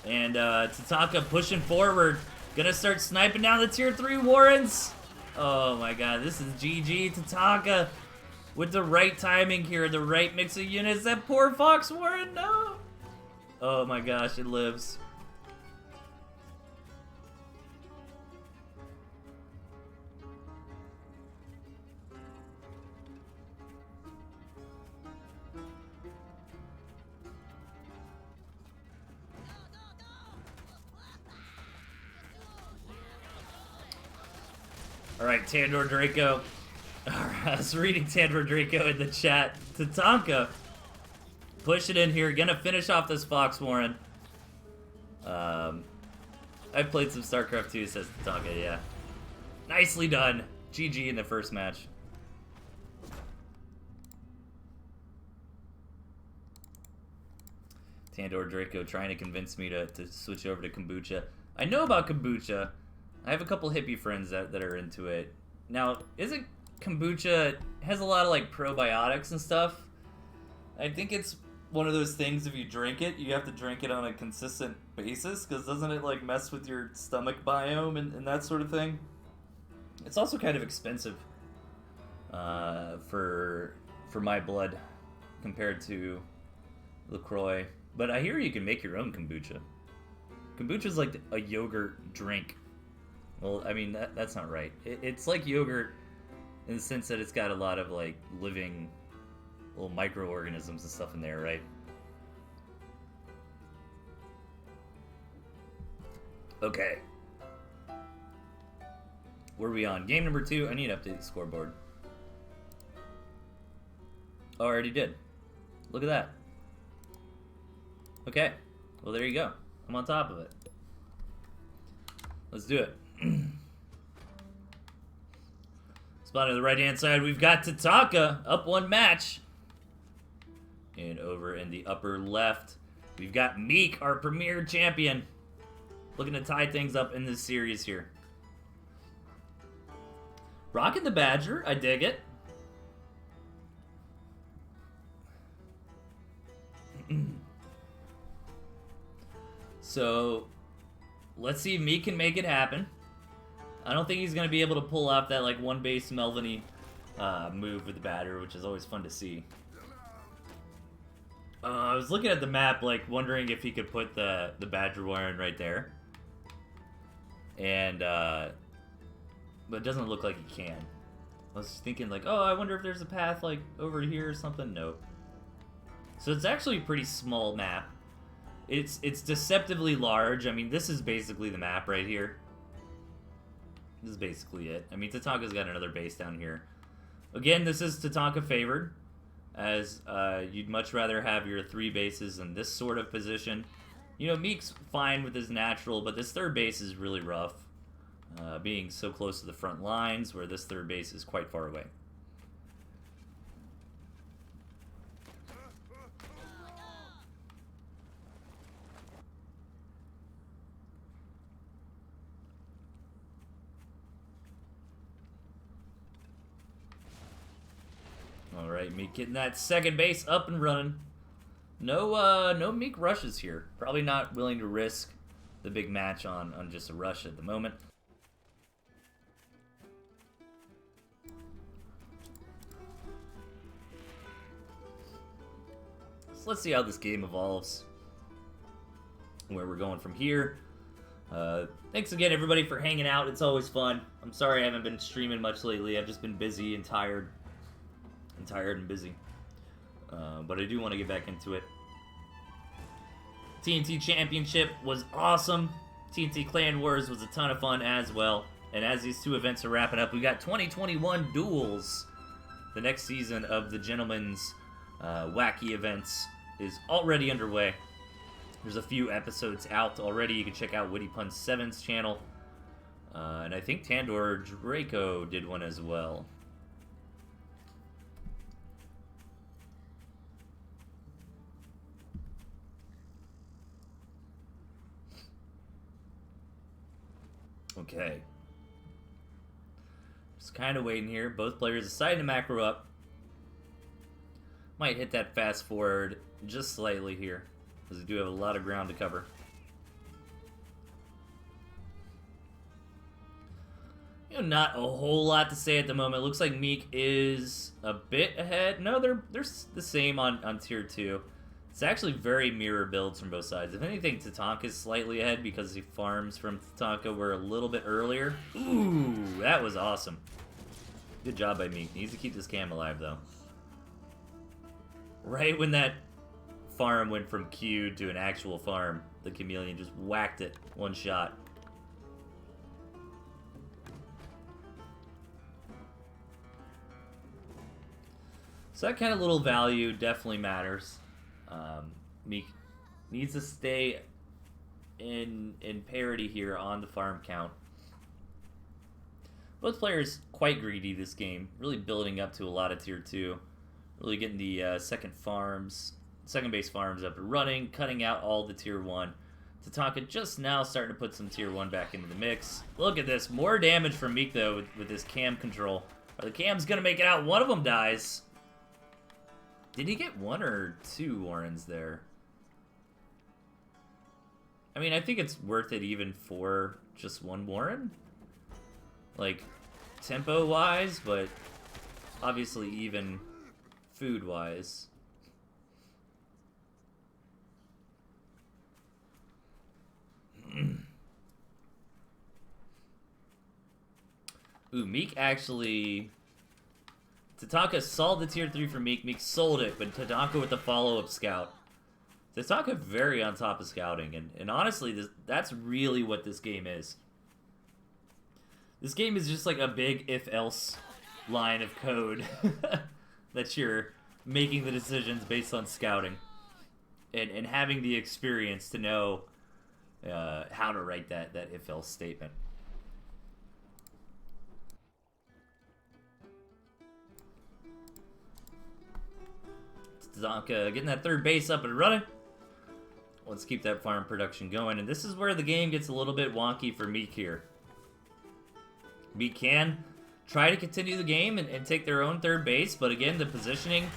And Tatanka pushing forward. Gonna start sniping down the tier 3 Warrens. Oh my god, this is GG. Tatanka with the right timing here, the right mix of units. That poor Fox Warren, no! Oh my gosh, it lives. Alright, Tandor Draco. I was reading Tandor Draco in the chat. Tatanka, push it in here. Gonna finish off this Fox Warren. I've played some StarCraft 2, says Tatanka, yeah. Nicely done. GG in the first match. Tandor Draco trying to convince me to switch over to kombucha. I know about kombucha. I have a couple hippie friends that are into it. Now, isn't kombucha, has a lot of like probiotics and stuff? I think it's one of those things, if you drink it, you have to drink it on a consistent basis, because doesn't it like mess with your stomach biome and that sort of thing? It's also kind of expensive for my blood compared to LaCroix. But I hear you can make your own kombucha. Kombucha's like a yogurt drink. Well, I mean, that's not right. It's like yogurt in the sense that it's got a lot of, like, living little microorganisms and stuff in there, right? Okay. Where are we on? Game number 2. I need to update the scoreboard. Oh, I already did. Look at that. Okay. Well, there you go. I'm on top of it. Let's do it. Spot on the right-hand side, we've got Tatanka up 1 match. And over in the upper left, we've got Meek, our premier champion, looking to tie things up in this series here. Rocking the Badger, I dig it. So, let's see if Meek can make it happen. I don't think he's going to be able to pull off that like 1-base Melvin-y move with the batter, which is always fun to see. I was looking at the map, like wondering if he could put the Badger Warren right there. And, but it doesn't look like he can. I was thinking like, oh, I wonder if there's a path like over here or something. Nope. So it's actually a pretty small map. It's deceptively large. I mean, this is basically the map right here. This is basically it. I mean, Tatanka's got another base down here. Again, this is Tatanka favored, as you'd much rather have your 3 bases in this sort of position. You know, Meek's fine with his natural, but this 3rd base is really rough, being so close to the front lines, where this 3rd base is quite far away. Alright, Meek getting that 2nd base up and running. No Meek rushes here. Probably not willing to risk the big match on just a rush at the moment. So let's see how this game evolves. Where we're going from here. Thanks again, everybody, for hanging out. It's always fun. I'm sorry I haven't been streaming much lately. I've just been busy and tired. And busy. But I do want to get back into it. TNT Championship was awesome. TNT Clan Wars was a ton of fun as well. And as these two events are wrapping up, we got 2021 Duels. The next season of the Gentleman's Wacky Events is already underway. There's a few episodes out already. You can check out Witty Pun 7's channel. And I think Tandor Draco did one as well. Okay. Just kind of waiting here. Both players deciding to macro up. Might hit that fast forward just slightly here, because we do have a lot of ground to cover. You know, not a whole lot to say at the moment. Looks like Meek is a bit ahead. No, they're the same on tier 2. It's actually very mirror builds from both sides. If anything, Tatanka is slightly ahead because the farms from Tatanka were a little bit earlier. Ooh, that was awesome. Good job by Meek. Needs to keep this cam alive, though. Right when that farm went from Q to an actual farm, the Chameleon just whacked it one shot. So that kind of little value definitely matters. Meek needs to stay in parity here on the farm count. Both players quite greedy this game, really building up to a lot of tier 2. Really getting the second base farms up and running, cutting out all the tier 1. Tatanka just now starting to put some tier 1 back into the mix. Look at this, more damage from Meek though with this cam control. Are the cams gonna make it out? One of them dies. Did he get 1 or 2 Warrens there? I mean, I think it's worth it even for just 1 Warren. Like, tempo-wise, but obviously even food-wise. Ooh, Meek actually... Tatanka saw the tier 3 for Meek. Meek sold it, but Tatanka with the follow-up scout. Tatanka very on top of scouting, and honestly, that's really what this game is. This game is just like a big if-else line of code that you're making the decisions based on scouting. And having the experience to know how to write that if-else statement. Tatanka getting that third base up and running. Let's keep that farm production going. And this is where the game gets a little bit wonky for Meek here. Meek can try to continue the game and take their own third base, but again, the positioning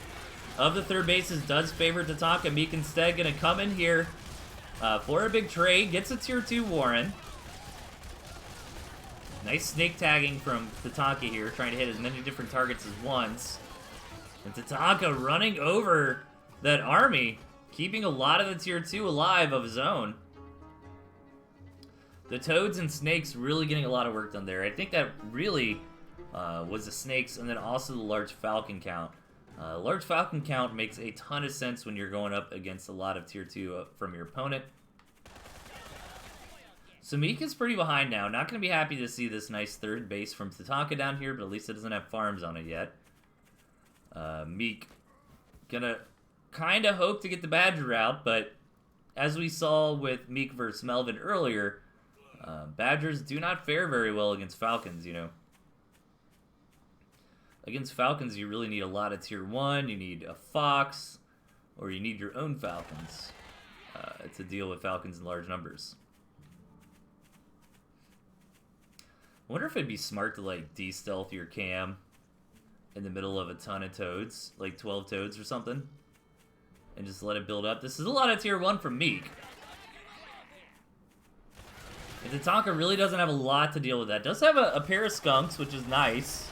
of the third bases does favor Tatanka. Meek instead going to come in here for a big trade. Gets a tier 2 Warren. Nice snake tagging from Tatanka here, trying to hit as many different targets as once. And Tatanka running over that army, keeping a lot of the tier 2 alive of his own. The toads and snakes really getting a lot of work done there. I think that really was the snakes and then also the large falcon count. Large falcon count makes a ton of sense when you're going up against a lot of tier 2 from your opponent. So Meek is pretty behind now. Not going to be happy to see this nice third base from Tatanka down here, but at least it doesn't have farms on it yet. Meek gonna kind of hope to get the Badger out, but as we saw with Meek versus Melvin earlier, Badgers do not fare very well against Falcons, you know. Against Falcons, you really need a lot of tier 1, you need a Fox, or you need your own Falcons to deal with Falcons in large numbers. I wonder if it'd be smart to, like, de-stealth your cam in the middle of a ton of toads, like 12 toads or something, and just let it build up. This is a lot of tier 1 from Meek. And Tatanka really doesn't have a lot to deal with that. Does have a pair of skunks, which is nice.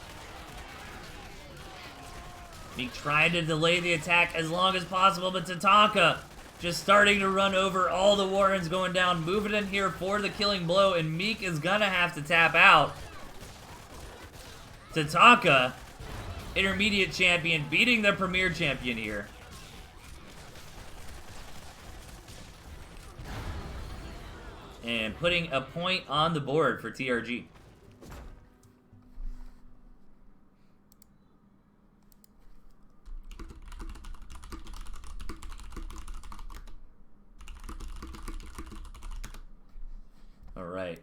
Meek trying to delay the attack as long as possible, but Tatanka just starting to run over all the Warrens going down, moving in here for the killing blow, and Meek is gonna have to tap out. Tatanka, intermediate champion, beating the premier champion here. And putting a point on the board for TRG. right.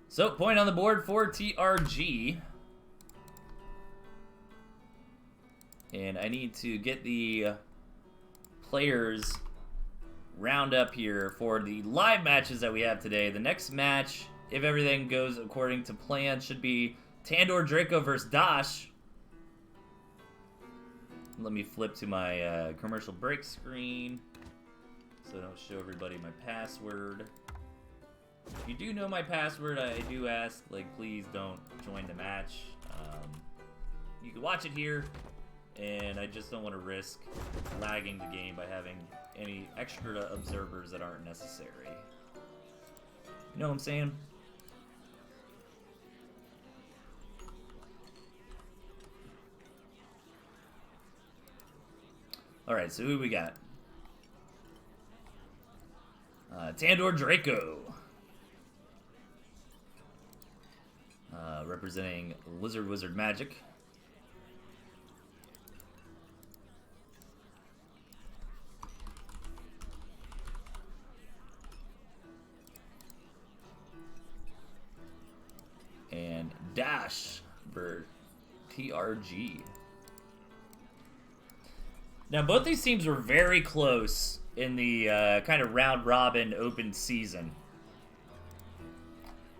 So, point on the board for TRG. And I need to get the players round up here for the live matches that we have today. The next match, if everything goes according to plan, should be Tandor Draco versus Dash. Let me flip to my commercial break screen so I don't show everybody my password. If you do know my password, I do ask, like, please don't join the match. You can watch it here, and I just don't want to risk lagging the game by having any extra observers that aren't necessary. You know what I'm saying? Alright, so who we got? Tandor Draco. Representing Lizard Wizard Magic. And Dash for TRG. Now, both these teams were very close in the kind of round-robin open season.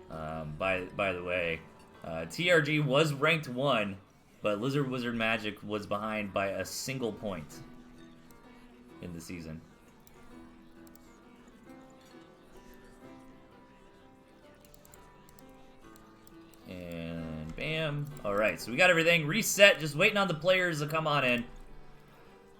By the way, TRG was ranked 1, but Lizard Wizard Magic was behind by a single point in the season. And bam. Alright, so we got everything reset. Just waiting on the players to come on in.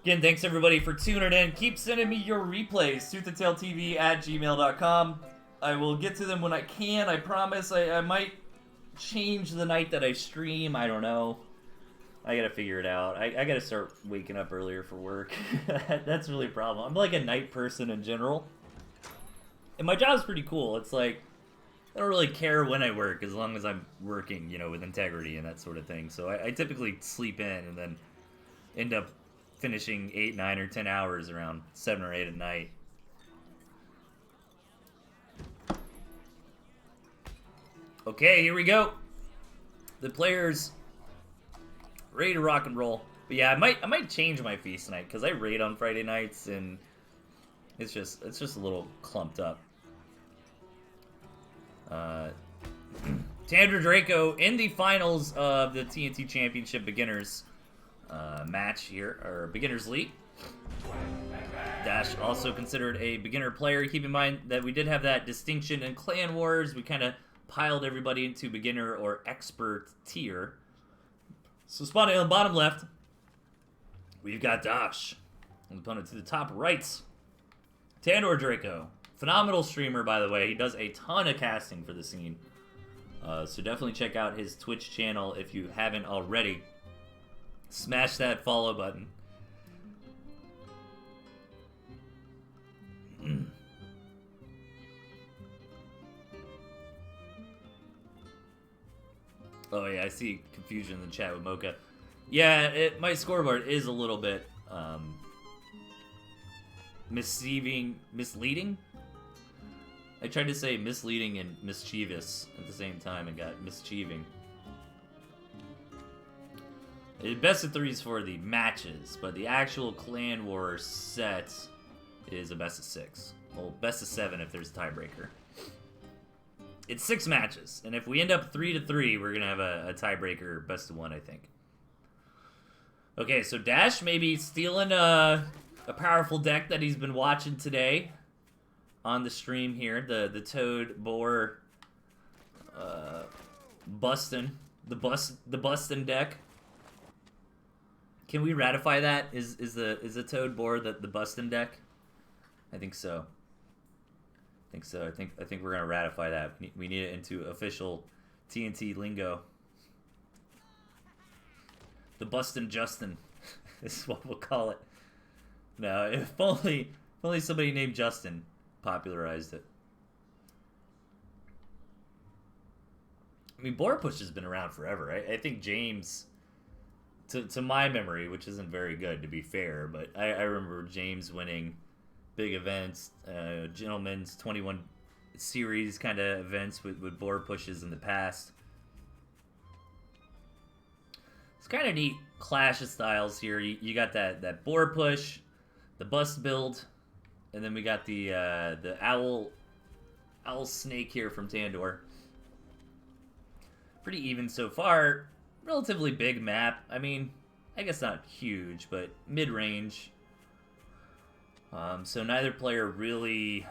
Again, thanks everybody for tuning in. Keep sending me your replays. ToothandTailTV@gmail.com. I will get to them when I can. I promise. I might change the night that I stream. I don't know. I gotta figure it out. I gotta start waking up earlier for work. That's really a problem. I'm like a night person in general. And my job's pretty cool. It's like, I don't really care when I work as long as I'm working, you know, with integrity and that sort of thing. So I typically sleep in and then end up finishing 8, 9, or 10 hours around 7 or 8 at night. Okay, here we go. The players ready to rock and roll. But yeah, I might change my feast tonight because I raid on Friday nights and it's just a little clumped up. Tandor Draco in the finals of the TNT Championship Beginners match here, or Beginners League. Dash also considered a beginner player. Keep in mind that we did have that distinction in Clan Wars. We kind of piled everybody into beginner or expert tier. So spotting on the bottom left, we've got Dash. And opponent to the top right, Tandor Draco. Phenomenal streamer, by the way. He does a ton of casting for the scene. So definitely check out his Twitch channel if you haven't already. Smash that follow button. Oh yeah, I see confusion in the chat with Mocha. Yeah, my scoreboard is a little bit misleading. I tried to say misleading and mischievous at the same time and got mischieving. Best of 3s for the matches, but the actual Clan Wars set is a best of 6. Well, best of 7 if there's a tiebreaker. It's 6 matches, and if we end up 3-3, we're gonna have a tiebreaker best of 1, I think. Okay, so Dash maybe stealing a powerful deck that he's been watching today on the stream here. The Toad Boar Bustin'. The Bustin' deck. Can we ratify that? Is the Toad Boar the Bustin' deck? I think so. I think we're gonna ratify that. We need it into official TNT lingo. The Bustin' Justin is what we'll call it. No, if only somebody named Justin popularized it. I mean, Boar Push has been around forever. I think James to my memory, which isn't very good to be fair, but I remember James winning big events, gentlemen's 21 series kind of events with board pushes in the past. It's kind of neat clash of styles here. You got that board push, the bust build, and then we got the owl snake here from Tandor. Pretty even so far. Relatively big map. I mean, I guess not huge, but mid-range. So neither player really,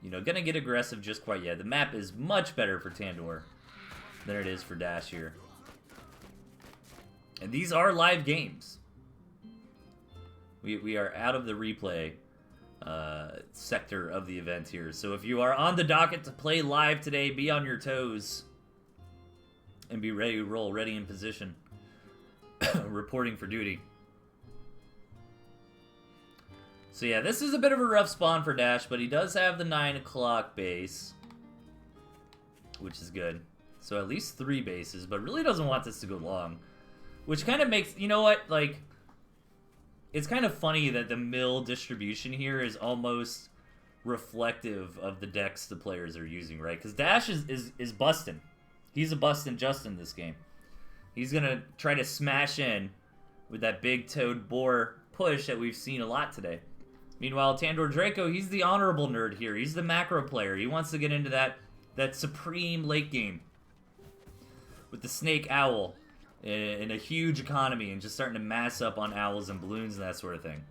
gonna get aggressive just quite yet. The map is much better for Tandor than it is for Dash here. And these are live games. We are out of the replay sector of the event here. So if you are on the docket to play live today, be on your toes. And be ready to roll, ready in position. Reporting for duty. So yeah, this is a bit of a rough spawn for Dash, but he does have the 9 o'clock base. Which is good. So at least 3 bases, but really doesn't want this to go long. Which kind of makes, you know what, like... It's kind of funny that the mill distribution here is almost reflective of the decks the players are using, right? Because Dash is busting. He's a bustin' Justin this game. He's gonna try to smash in with that big toad boar push that we've seen a lot today. Meanwhile, Tandor Draco, he's the honorable nerd here. He's the macro player. He wants to get into that supreme late game with the Snake Owl in a huge economy and just starting to mass up on owls and balloons and that sort of thing.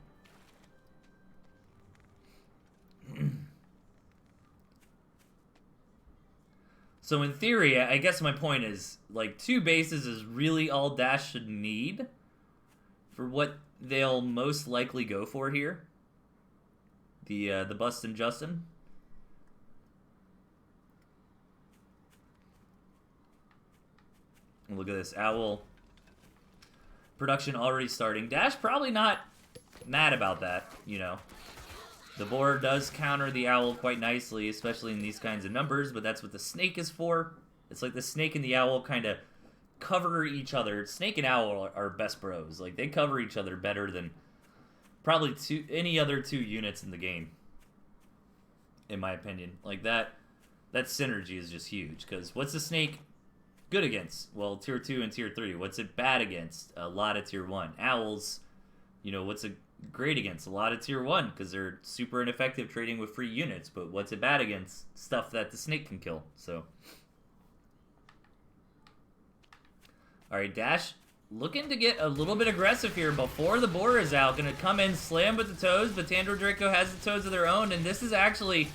So in theory, I guess my point is, like, 2 bases is really all Dash should need for what they'll most likely go for here. The Bustin' Justin. And look at this, Owl. Production already starting. Dash probably not mad about that, The board does counter the owl quite nicely, especially in these kinds of numbers, but that's what the snake is for. It's like the snake and the owl kind of cover each other. Snake and owl are best bros. Like, they cover each other better than probably any other 2 units in the game, in my opinion. Like, that synergy is just huge, because what's the snake good against? Well, tier 2 and tier 3. What's it bad against? A lot of tier 1. Owls, what's it great against? A lot of tier 1, because they're super ineffective trading with free units. But what's it bad against? Stuff that the snake can kill. So, alright, Dash looking to get a little bit aggressive here before the board is out. Gonna come in, slam with the toes, but Tandor Draco has the toes of their own, and this is actually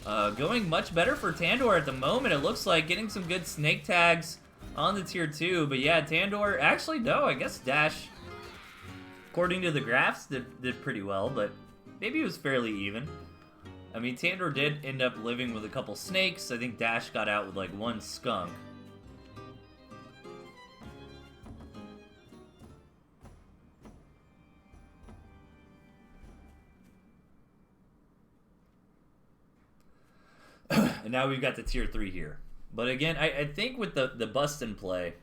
going much better for Tandor at the moment. It looks like getting some good snake tags on the tier 2, but yeah, Tandor, actually no, I guess Dash, according to the graphs, did pretty well, but maybe it was fairly even. I mean, Tandor did end up living with a couple snakes. I think Dash got out with like 1 skunk. And now we've got the tier 3 here. But again, I think with the bustin' play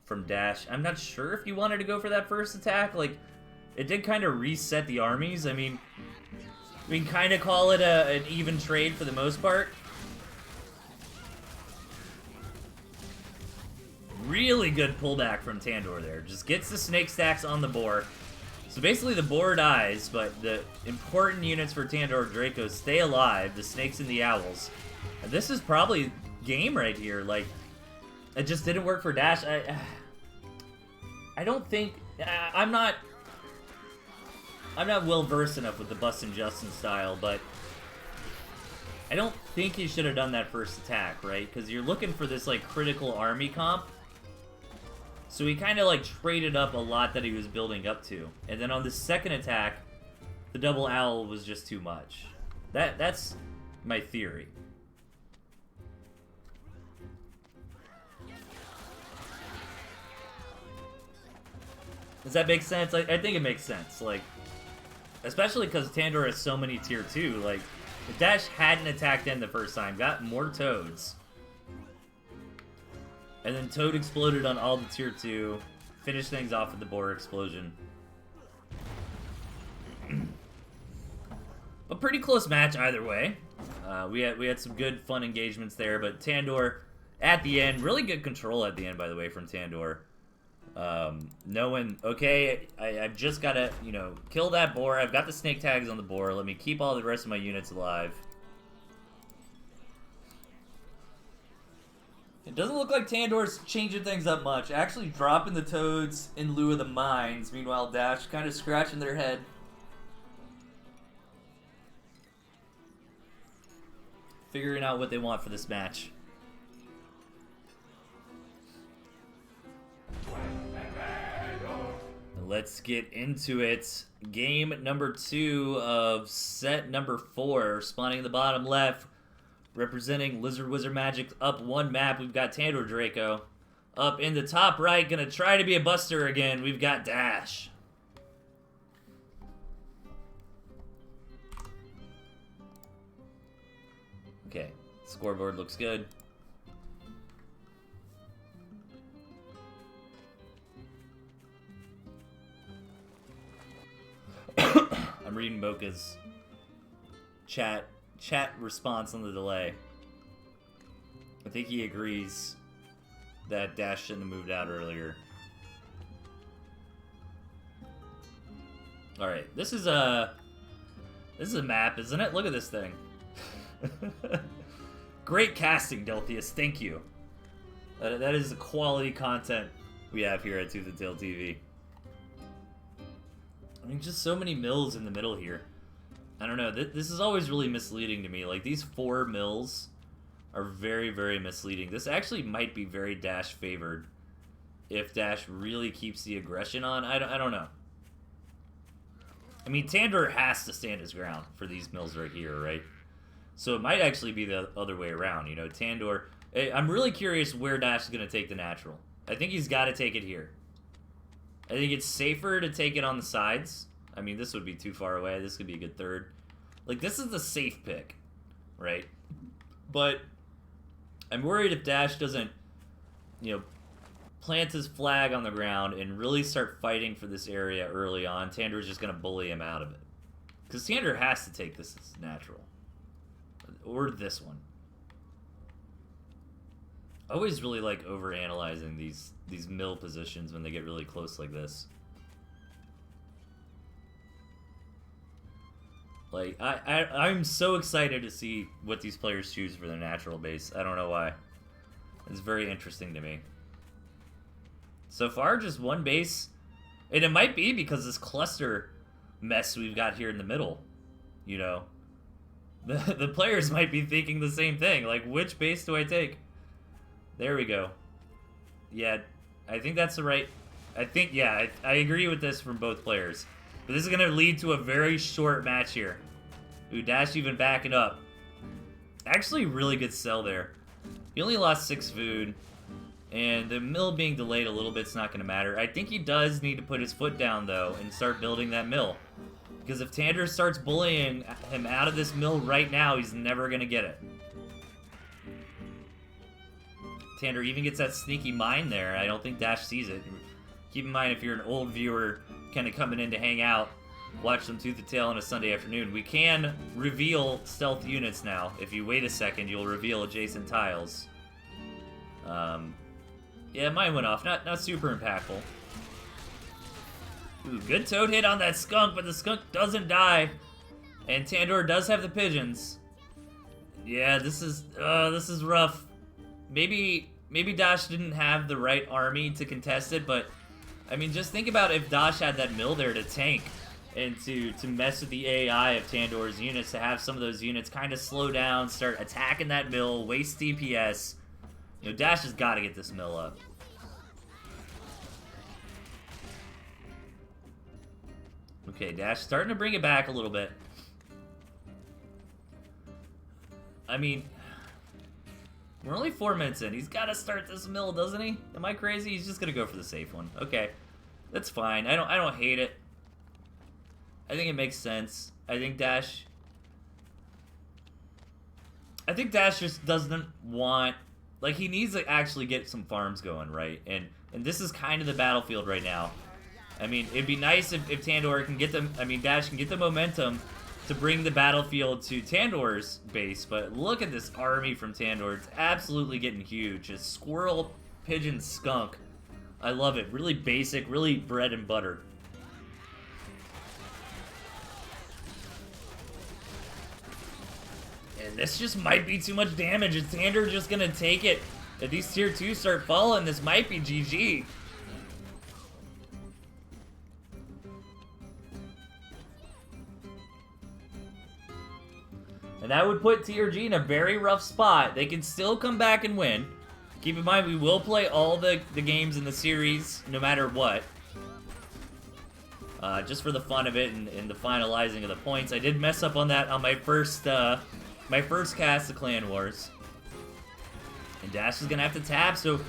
from Dash, I'm not sure if you wanted to go for that first attack. Like, it did kind of reset the armies. I mean, we can kind of call it an even trade for the most part. Really good pullback from Tandor there. Just gets the snake stacks on the board. So basically the board dies, but the important units for Tandor Draco stay alive, the snakes and the owls. And this is probably game right here. Like, it just didn't work for Dash. I don't think... I'm not well versed enough with the Bustin' Justin style, but I don't think he should have done that first attack, right? Because you're looking for this, like, critical army comp. So he kind of, like, traded up a lot that he was building up to. And then on the second attack, the double owl was just too much. That's my theory. Does that make sense? I think it makes sense. Like, especially because Tandor has so many tier 2. Like, if Dash hadn't attacked in the first time, got more toads, and then Toad exploded on all the tier 2, finish things off with the boar explosion. A pretty close match either way. We had some good fun engagements there, but Tandor at the end, really good control at the end, by the way, from Tandor. Knowing, okay, I've just got to, you know, kill that boar. I've got the snake tags on the boar. Let me keep all the rest of my units alive. It doesn't look like Tandor's changing things up much. Actually dropping the toads in lieu of the mines. Meanwhile, Dash kind of scratching their head. Figuring out what they want for this match. Let's get into it. Game number 2 of set number 4. Spawning in the bottom left. Representing Lizard Wizard Magic up 1 map. We've got Tandor Draco. Up in the top right. Gonna try to be a buster again. We've got Dash. Okay, scoreboard looks good. I'm reading Mocha's chat response on the delay. I think he agrees that Dash shouldn't have moved out earlier. Alright, this is a map, isn't it? Look at this thing. Great casting, Delthius. Thank you. That is the quality content we have here at ToothandTailTV. I mean, just so many mills in the middle here. I don't know. This is always really misleading to me. Like, these 4 mills are very, very misleading. This actually might be very Dash favored if Dash really keeps the aggression on. I don't know. I mean, Tandor has to stand his ground for these mills right here, right? So it might actually be the other way around, you know, Tandor... I'm really curious where Dash is going to take the natural. I think he's got to take it here. I think it's safer to take it on the sides. I mean, this would be too far away. This could be a good third. Like, this is the safe pick, right? But I'm worried if Dash doesn't, you know, plant his flag on the ground and really start fighting for this area early on, Tandor's just going to bully him out of it. Because Tandor has to take this as natural. Or this one. I always really like overanalyzing these mill positions when they get really close like this. Like, I'm so excited to see what these players choose for their natural base. I don't know why. It's very interesting to me. So far, just 1 base. And it might be because this cluster mess we've got here in the middle. You know? The players might be thinking the same thing. Like, which base do I take? There we go. Yeah, I think that's the right... I think, yeah, I agree with this from both players. But this is going to lead to a very short match here. Ooh, Dash even backing up. Actually, really good sell there. He only lost 6 food. And the mill being delayed a little bit's not going to matter. I think he does need to put his foot down, though, and start building that mill. Because if Tandor starts bullying him out of this mill right now, he's never going to get it. Tandor even gets that sneaky mine there. I don't think Dash sees it. Keep in mind, if you're an old viewer kind of coming in to hang out, watch some Tooth and Tail on a Sunday afternoon, we can reveal stealth units now. If you wait a second, you'll reveal adjacent tiles. Yeah, mine went off. Not super impactful. Ooh, good toad hit on that skunk, but the skunk doesn't die. And Tandor does have the pigeons. Yeah, this is rough. Maybe Dash didn't have the right army to contest it, but I mean, just think about if Dash had that mill there to tank and to mess with the AI of Tandor's units, to have some of those units kind of slow down, start attacking that mill, waste DPS. You know, Dash has got to get this mill up. Okay, Dash starting to bring it back a little bit. I mean, we're only 4 minutes in. He's got to start this mill, doesn't he? Am I crazy? He's just gonna go for the safe one. Okay, that's fine. I don't hate it. I think it makes sense. I think Dash just doesn't want, like, he needs to actually get some farms going, right? And And this is kind of the battlefield right now. I mean, it'd be nice if Tandor can get them, Dash can get the momentum to bring the battlefield to Tandor's base, but look at this army from Tandor. It's absolutely getting huge. It's squirrel, pigeon, skunk. I love it. Really basic, really bread and butter. And this just might be too much damage. Is Tandor just gonna take it? If these tier 2s start falling, this might be GG. And that would put TRG in a very rough spot. They can still come back and win. Keep in mind, we will play all the games in the series, no matter what. Just for the fun of it and the finalizing of the points. I did mess up on that on my first cast of Clan Wars. And Dash is going to have to tap, so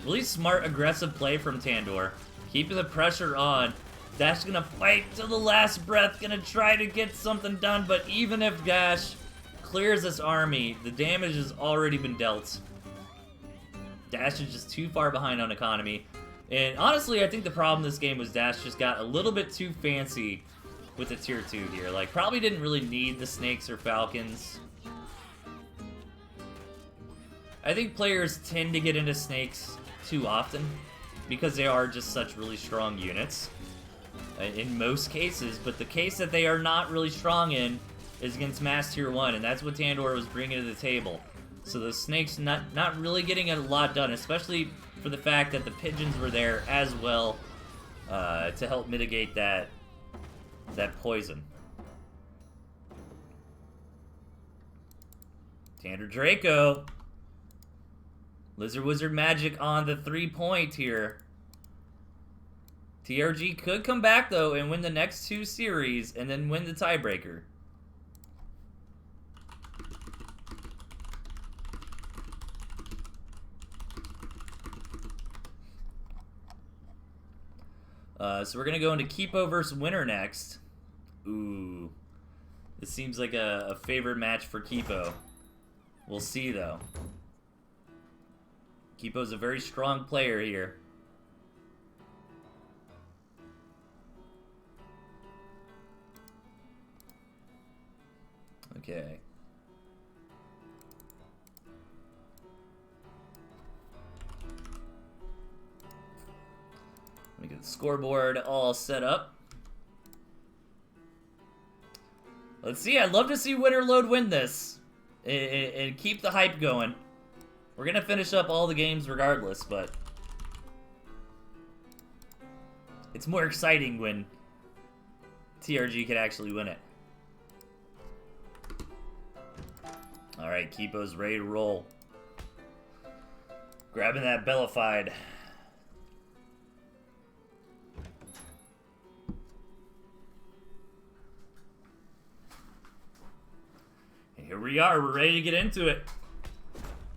really smart, aggressive play from Tandor. Keeping the pressure on. Dash is going to fight till the last breath, going to try to get something done, but even if Dash clears this army, the damage has already been dealt. Dash is just too far behind on economy. And honestly, I think the problem this game was Dash just got a little bit too fancy with the tier 2 here. Like, probably didn't really need the snakes or falcons. I think players tend to get into snakes too often because they are just such really strong units in most cases, but the case that they are not really strong in is against Mass Tier 1, and that's what Tandor was bringing to the table. So the snakes not really getting a lot done, especially for the fact that the pigeons were there as well to help mitigate that poison. Tandor Draco. Lizard Wizard Magic on the 3-point here. TRG could come back, though, and win the next 2 series, and then win the tiebreaker. So we're going to go into Kipo versus Winner next. Ooh. This seems like a favorite match for Kipo. We'll see, though. Kipo's a very strong player here. Okay. Let me get the scoreboard all set up. Let's see. I'd love to see Winterload win this and keep the hype going. We're going to finish up all the games regardless, but it's more exciting when TRG can actually win it. Alright, Kipo's ready to roll. Grabbing that Bellified. And here we are, we're ready to get into it.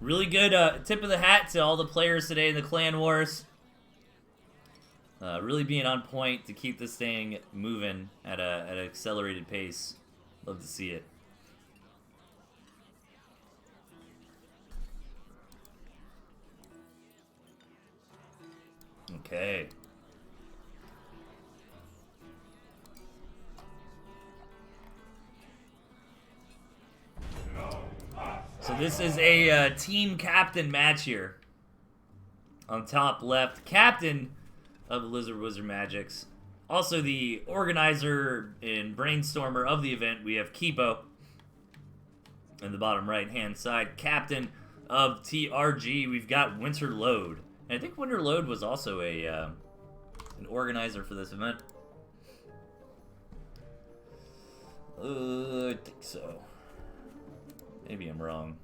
Really good tip of the hat to all the players today in the Clan Wars. Really being on point to keep this thing moving at an accelerated pace. Love to see it. Okay. So this is a team captain match here. On top left, captain of the Lizard Wizard Magics. Also the organizer and brainstormer of the event, we have Kipo. In the bottom right hand side, captain of TRG, we've got Winterload. And I think Winterload was also an organizer for this event. I think so. Maybe I'm wrong.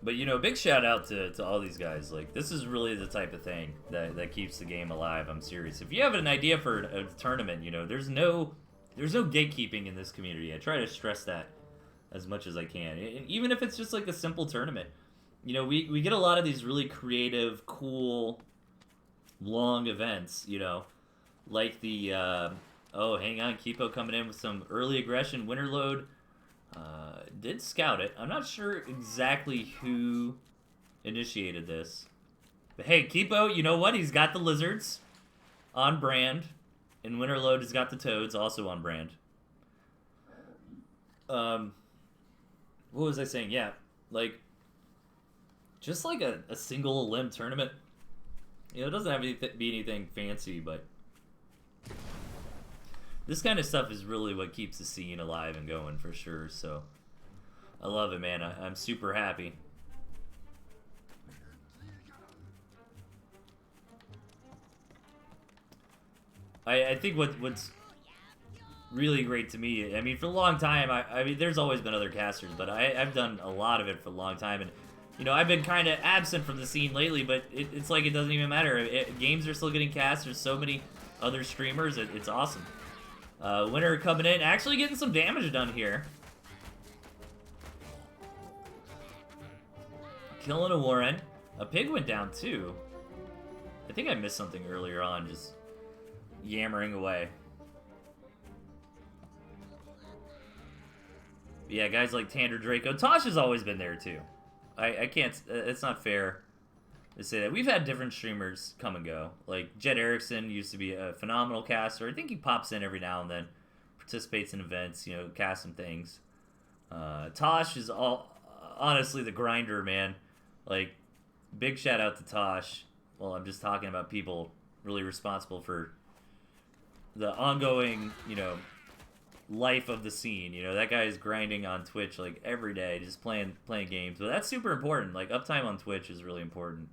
But, you know, big shout out to all these guys. Like, this is really the type of thing that keeps the game alive. I'm serious. If you have an idea for a tournament, you know, there's no gatekeeping in this community. I try to stress that as much as I can. And even if it's just like a simple tournament. You know, we get a lot of these really creative, cool, long events, you know. Like the, oh, hang on, Kipo coming in with some early aggression, Winterload. Did scout it. I'm not sure exactly who initiated this. But hey, Kipo, you know what? He's got the lizards on brand. And Winterload has got the toads also on brand. What was I saying? Yeah, like, just like a single limb tournament. You know, it doesn't have to be anything fancy, but this kind of stuff is really what keeps the scene alive and going for sure, so I love it, man. I'm super happy. I think what's really great to me, I mean, for a long time, I mean, there's always been other casters, but I've done a lot of it for a long time, and, you know, I've been kind of absent from the scene lately, but it's like it doesn't even matter. Games are still getting cast. There's so many other streamers. It's awesome. Winter coming in, actually getting some damage done here. Killing a Warren. A pig went down too. I think I missed something earlier on, just yammering away. But yeah, guys like Tander Draco. Tosh has always been there too. I can't, it's not fair to say that. We've had different streamers come and go. Like Jed Erickson used to be a phenomenal caster. I think he pops in every now and then, participates in events, you know, casts some things. Tosh is honestly the grinder, man. Like, big shout out to Tosh. Well, I'm just talking about people really responsible for the ongoing, you know, life of the scene. You know, that guy is grinding on Twitch like every day, just playing games. But that's super important. Like, uptime on Twitch is really important.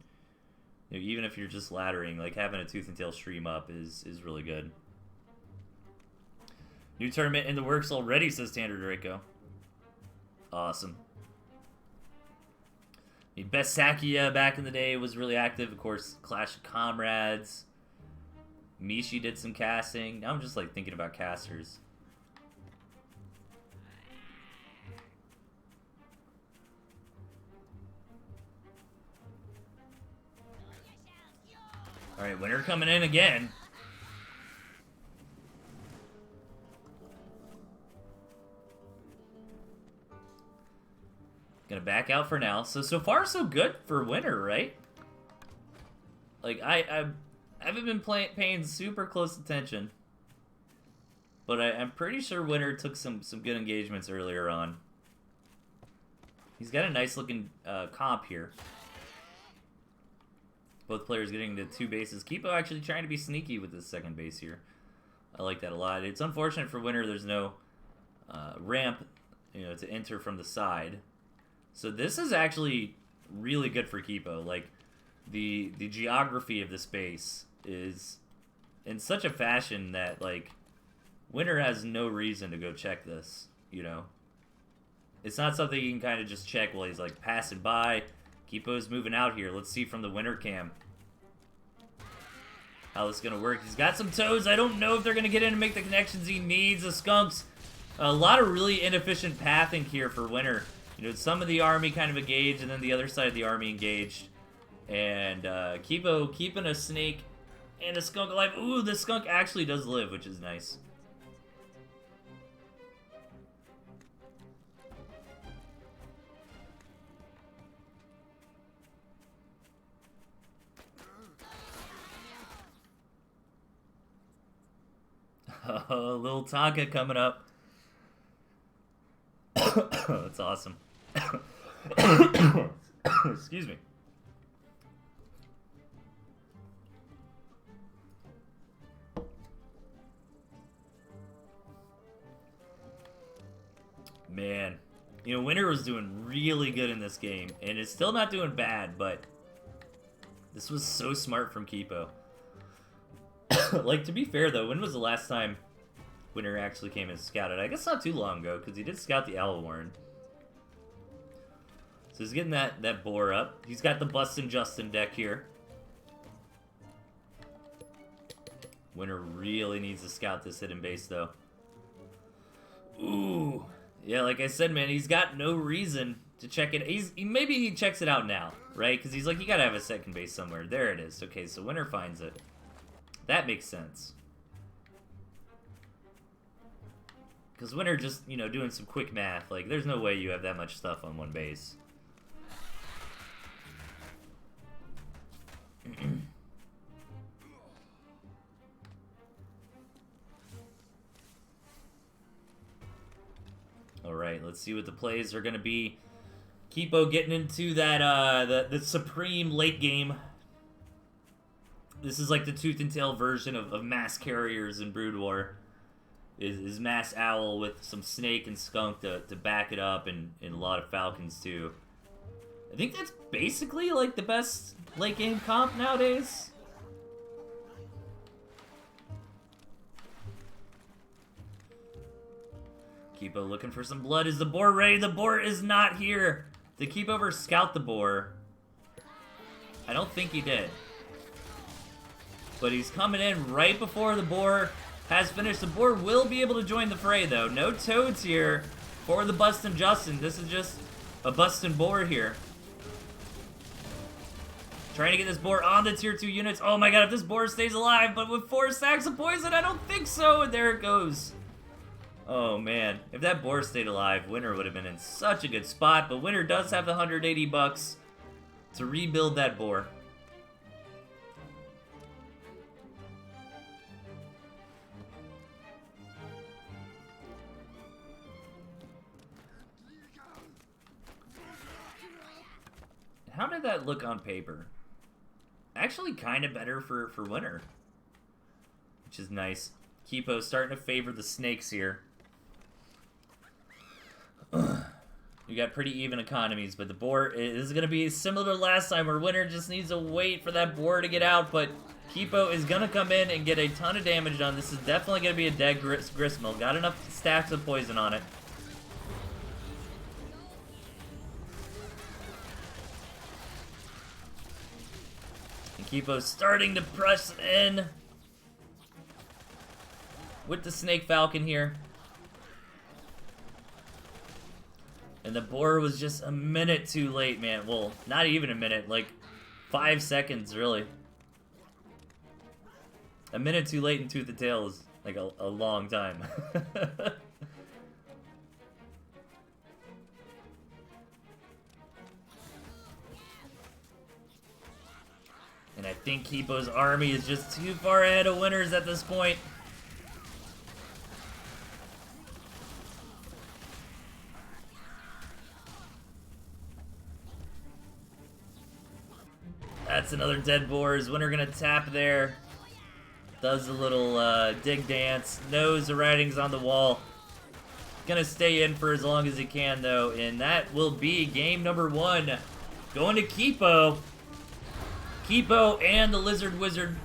You know, even if you're just laddering, like having a Tooth and Tail stream up is really good. New tournament in the works already, says Tander Draco. Awesome. I mean, Best Sakia back in the day was really active. Of course, Clash of Comrades. Mishi did some casting. Now I'm just like thinking about casters. Alright, Winter coming in again. Gonna back out for now. So far so good for Winter, right? Like, I haven't been paying super close attention. But I'm pretty sure Winter took some good engagements earlier on. He's got a nice looking comp here. Both players getting to 2 bases. Kipo actually trying to be sneaky with this second base here. I like that a lot. It's unfortunate for Winter there's no ramp, you know, to enter from the side. So this is actually really good for Kipo. Like, the geography of the space is in such a fashion that, like, Winter has no reason to go check this, you know? It's not something you can kind of just check while he's, like, passing by. Kipo's moving out here. Let's see from the Winter cam how this is going to work. He's got some toads. I don't know if they're going to get in and make the connections he needs. The skunks. A lot of really inefficient pathing here for Winter. You know, some of the army kind of engaged, and then the other side of the army engaged. And Kipo keeping a snake and a skunk alive. Ooh, the skunk actually does live, which is nice. Oh, little Tonka coming up. That's awesome. Excuse me. Man, you know, Winter was doing really good in this game, and it's still not doing bad, but this was so smart from Kipo. Like, to be fair, though, when was the last time Winter actually came and scouted? I guess not too long ago, because he did scout the Owl Warren. So he's getting that boar up. He's got the Bustin' Justin deck here. Winter really needs to scout this hidden base, though. Ooh. Yeah, like I said, man, he's got no reason to check it. Maybe he checks it out now, right? Because he's like, you gotta have a second base somewhere. There it is. Okay, so Winter finds it. That makes sense. Because Winter just, you know, doing some quick math. Like, there's no way you have that much stuff on one base. Alright, let's see what the plays are going to be. Kipo getting into that, the supreme late game. This is like the Tooth and Tail version of Mass Carriers in Brood War. Is Mass Owl with some Snake and Skunk to back it up, and a lot of Falcons too. I think that's basically like the best late game comp nowadays. Kipo looking for some blood. Is the boar ready? The boar is not here. Did Kipo scout the boar? I don't think he did. But he's coming in right before the boar has finished. The boar will be able to join the fray, though. No toads here for the Bustin' Justin. This is just a Bustin' boar here. Trying to get this boar on the tier 2 units. Oh my god, if this boar stays alive, but with 4 stacks of poison, I don't think so. And there it goes. Oh man, if that boar stayed alive, Winter would have been in such a good spot, but Winter does have the 180 bucks to rebuild that boar. How did that look on paper? Actually kind of better for Winter, which is nice. Kipo starting to favor the snakes here. You got pretty even economies, but the boar is going to be similar to last time where Winter just needs to wait for that boar to get out, but Kipo is going to come in and get a ton of damage done. This is definitely going to be a dead Gristmill. Got enough stacks of poison on it. And Kipo's starting to press in with the Snake Falcon here. And the boar was just a minute too late, man. Well, not even a minute, like 5 seconds, really. A minute too late in Tooth and Tail is like a long time. And I think Kipo's army is just too far ahead of Winter's at this point. That's another dead boar. Is Winter gonna tap there? Does a little dig dance. Knows the writing's on the wall. Gonna stay in for as long as he can, though. And that will be game number 1. Going to Kipo. Kipo and the Lizard Wizard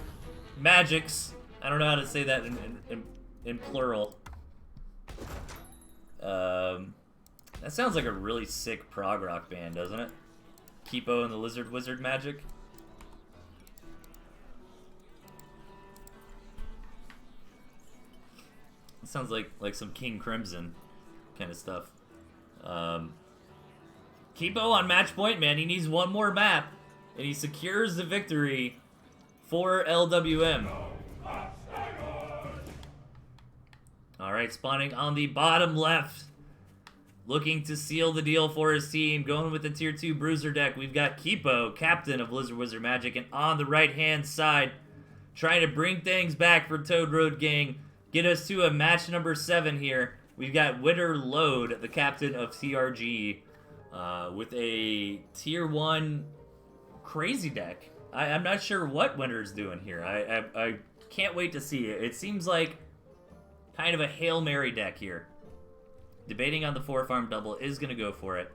Magics. I don't know how to say that in plural. That sounds like a really sick prog rock band, doesn't it? Kipo and the Lizard Wizard Magic. It sounds like some King Crimson kind of stuff. Kipo on match point, man. He needs one more map, and he secures the victory for LWM. Alright, spawning on the bottom left. Looking to seal the deal for his team. Going with the tier 2 bruiser deck. We've got Kipo, captain of Lizard Wizard Magic. And on the right-hand side, trying to bring things back for Toad Road Gang. Get us to a match number 7 here. We've got Winter Load, the captain of TRG, with a tier 1 crazy deck. I'm not sure what Winter's doing here. I can't wait to see it. It seems like kind of a Hail Mary deck here. Debating on the 4-farm double, is going to go for it.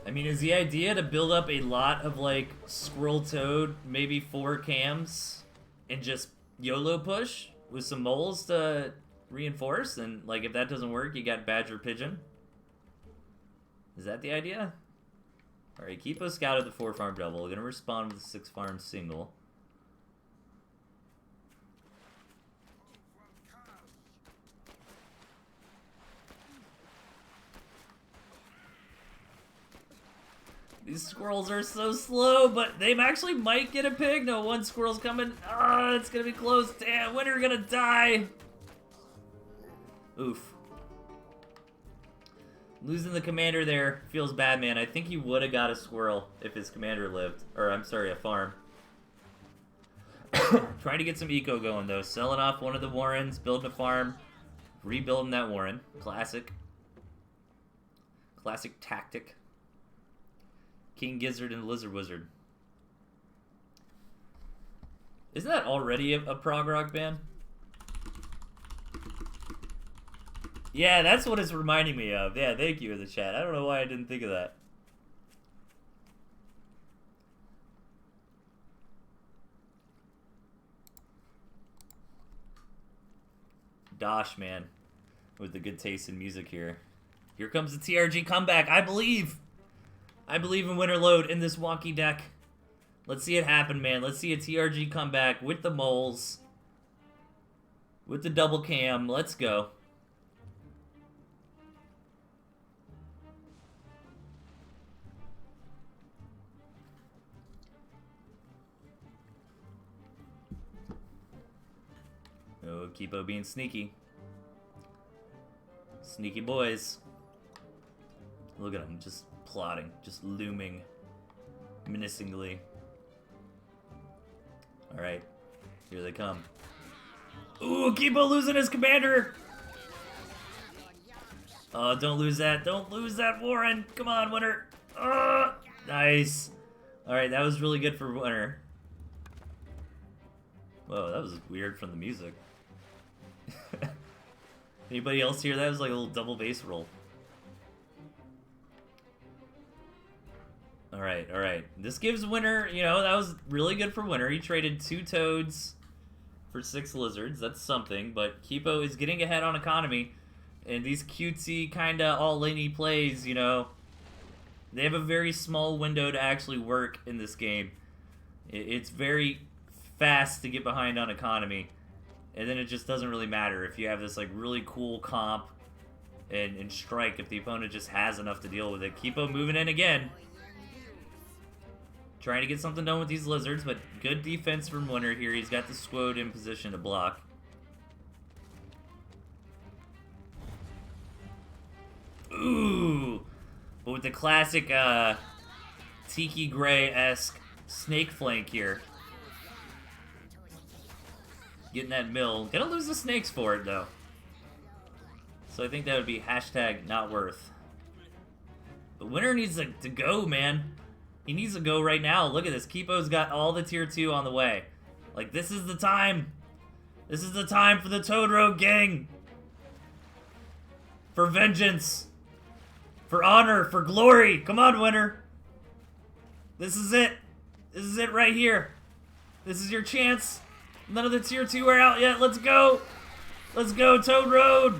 I mean, is the idea to build up a lot of, like, Squirrel Toad, maybe 4 cams, and just YOLO push with some moles to reinforce? And, like, if that doesn't work, you got Badger Pigeon. Is that the idea? Alright, Kipo scouted the 4-farm double. We're going to respond with a 6-farm single. These squirrels are so slow, but they actually might get a pig. No, one squirrel's coming. Ah, it's gonna be close. Damn, Winter gonna die. Oof. Losing the commander there feels bad, man. I think he would have got a squirrel if his commander lived. Or, I'm sorry, a farm. Trying to get some eco going, though. Selling off one of the warrens, building a farm, rebuilding that warren. Classic. Classic tactic. King Gizzard and Lizard Wizard. Isn't that already a prog rock band? Yeah, that's what it's reminding me of. Yeah, thank you in the chat. I don't know why I didn't think of that. Dosh, man, with the good taste in music here. Here comes the TRG comeback. I believe in Winter Load in this wonky deck. Let's see it happen, man. Let's see a TRG comeback with the moles. With the double cam. Let's go. Oh, Kipo being sneaky. Sneaky boys. Look at them, just plotting, just looming menacingly. Alright, here they come. Ooh, Kipo losing his commander! Oh, don't lose that. Don't lose that, Warren! Come on, Winter! Nice! Alright, that was really good for Winter. Whoa, that was weird from the music. Anybody else hear that? It was like a little double bass roll. Alright, alright. This gives Winter, you know, that was really good for Winter. He traded 2 toads for 6 lizards. That's something, but Kipo is getting ahead on economy. And these cutesy, kinda all-laney plays, you know, they have a very small window to actually work in this game. It's very fast to get behind on economy. And then it just doesn't really matter if you have this like really cool comp and strike if the opponent just has enough to deal with it. Kipo moving in again. Trying to get something done with these lizards, but good defense from Winter here. He's got the squad in position to block. Ooh! But with the classic Tiki Gray-esque snake flank here. Getting that mill. Gonna lose the snakes for it, though. So I think that would be hashtag not worth. But Winter needs to go, man. He needs to go right now. Look at this. Kipo's got all the tier 2 on the way. Like, this is the time. This is the time for the Toad Road gang. For vengeance. For honor. For glory. Come on, Winter. This is it. This is it right here. This is your chance. None of the tier 2 are out yet. Let's go. Let's go, Toad Road.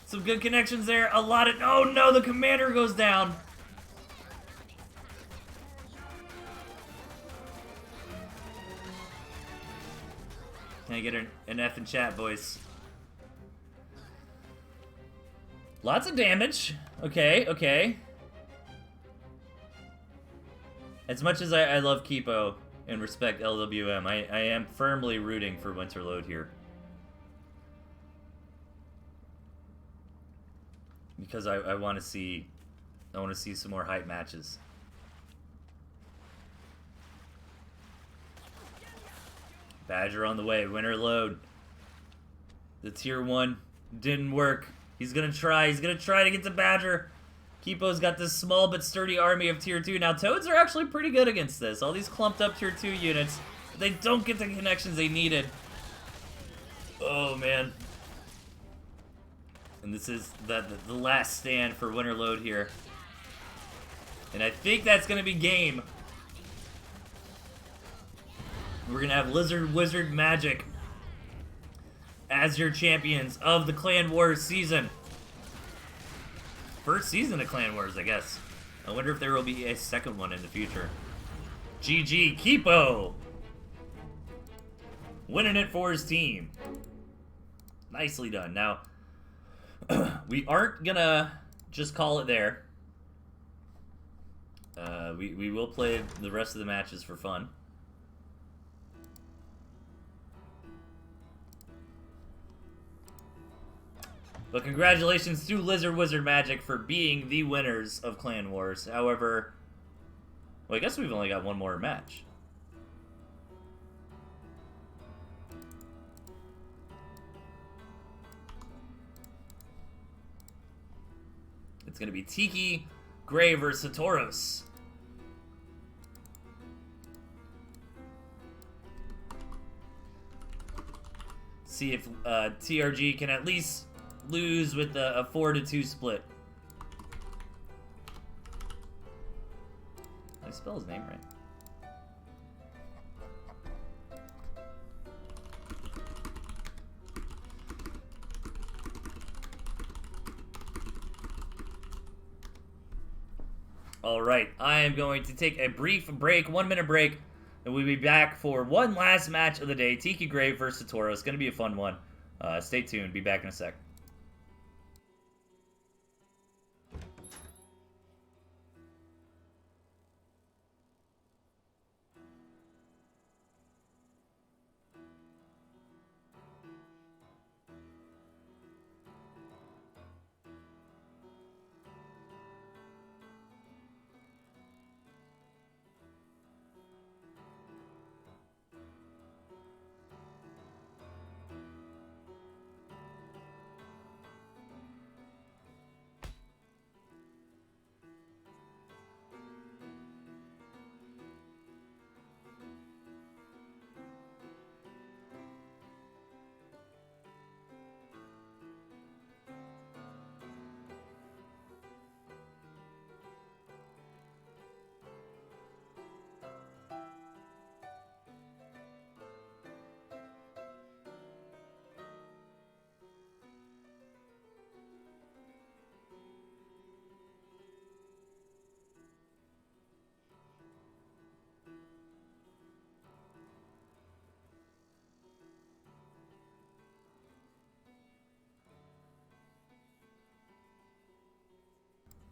Some good connections there. A lot of... Oh, no. The commander goes down. Can I get an F in chat, boys? Lots of damage. Okay, okay. As much as I love Kipo and respect LWM, I am firmly rooting for Winterload here. Because I want to see some more hype matches. Badger on the way, Winterload. The tier 1 didn't work. He's gonna try to get to Badger. Kipo's got this small but sturdy army of tier 2. Now, Toads are actually pretty good against this. All these clumped up tier 2 units, they don't get the connections they needed. Oh, man. And this is the last stand for Winterload here. And I think that's gonna be game. We're gonna have Lizard Wizard Magic as your champions of the Clan Wars season. First season of Clan Wars, I guess. I wonder if there will be a second one in the future. GG, Kipo! Winning it for his team. Nicely done. Now, we aren't gonna just call it there. We will play the rest of the matches for fun. But congratulations to Lizard Wizard Magic for being the winners of Clan Wars. However, well, I guess we've only got one more match. It's going to be Tiki Gray versus Satoros. See if TRG can at least lose with a 4-2 split. Did I spell his name right? Alright, I am going to take a brief break, 1 minute break, and we'll be back for one last match of the day, Tiki Gray versus Satoros. It's going to be a fun one. Stay tuned, be back in a sec.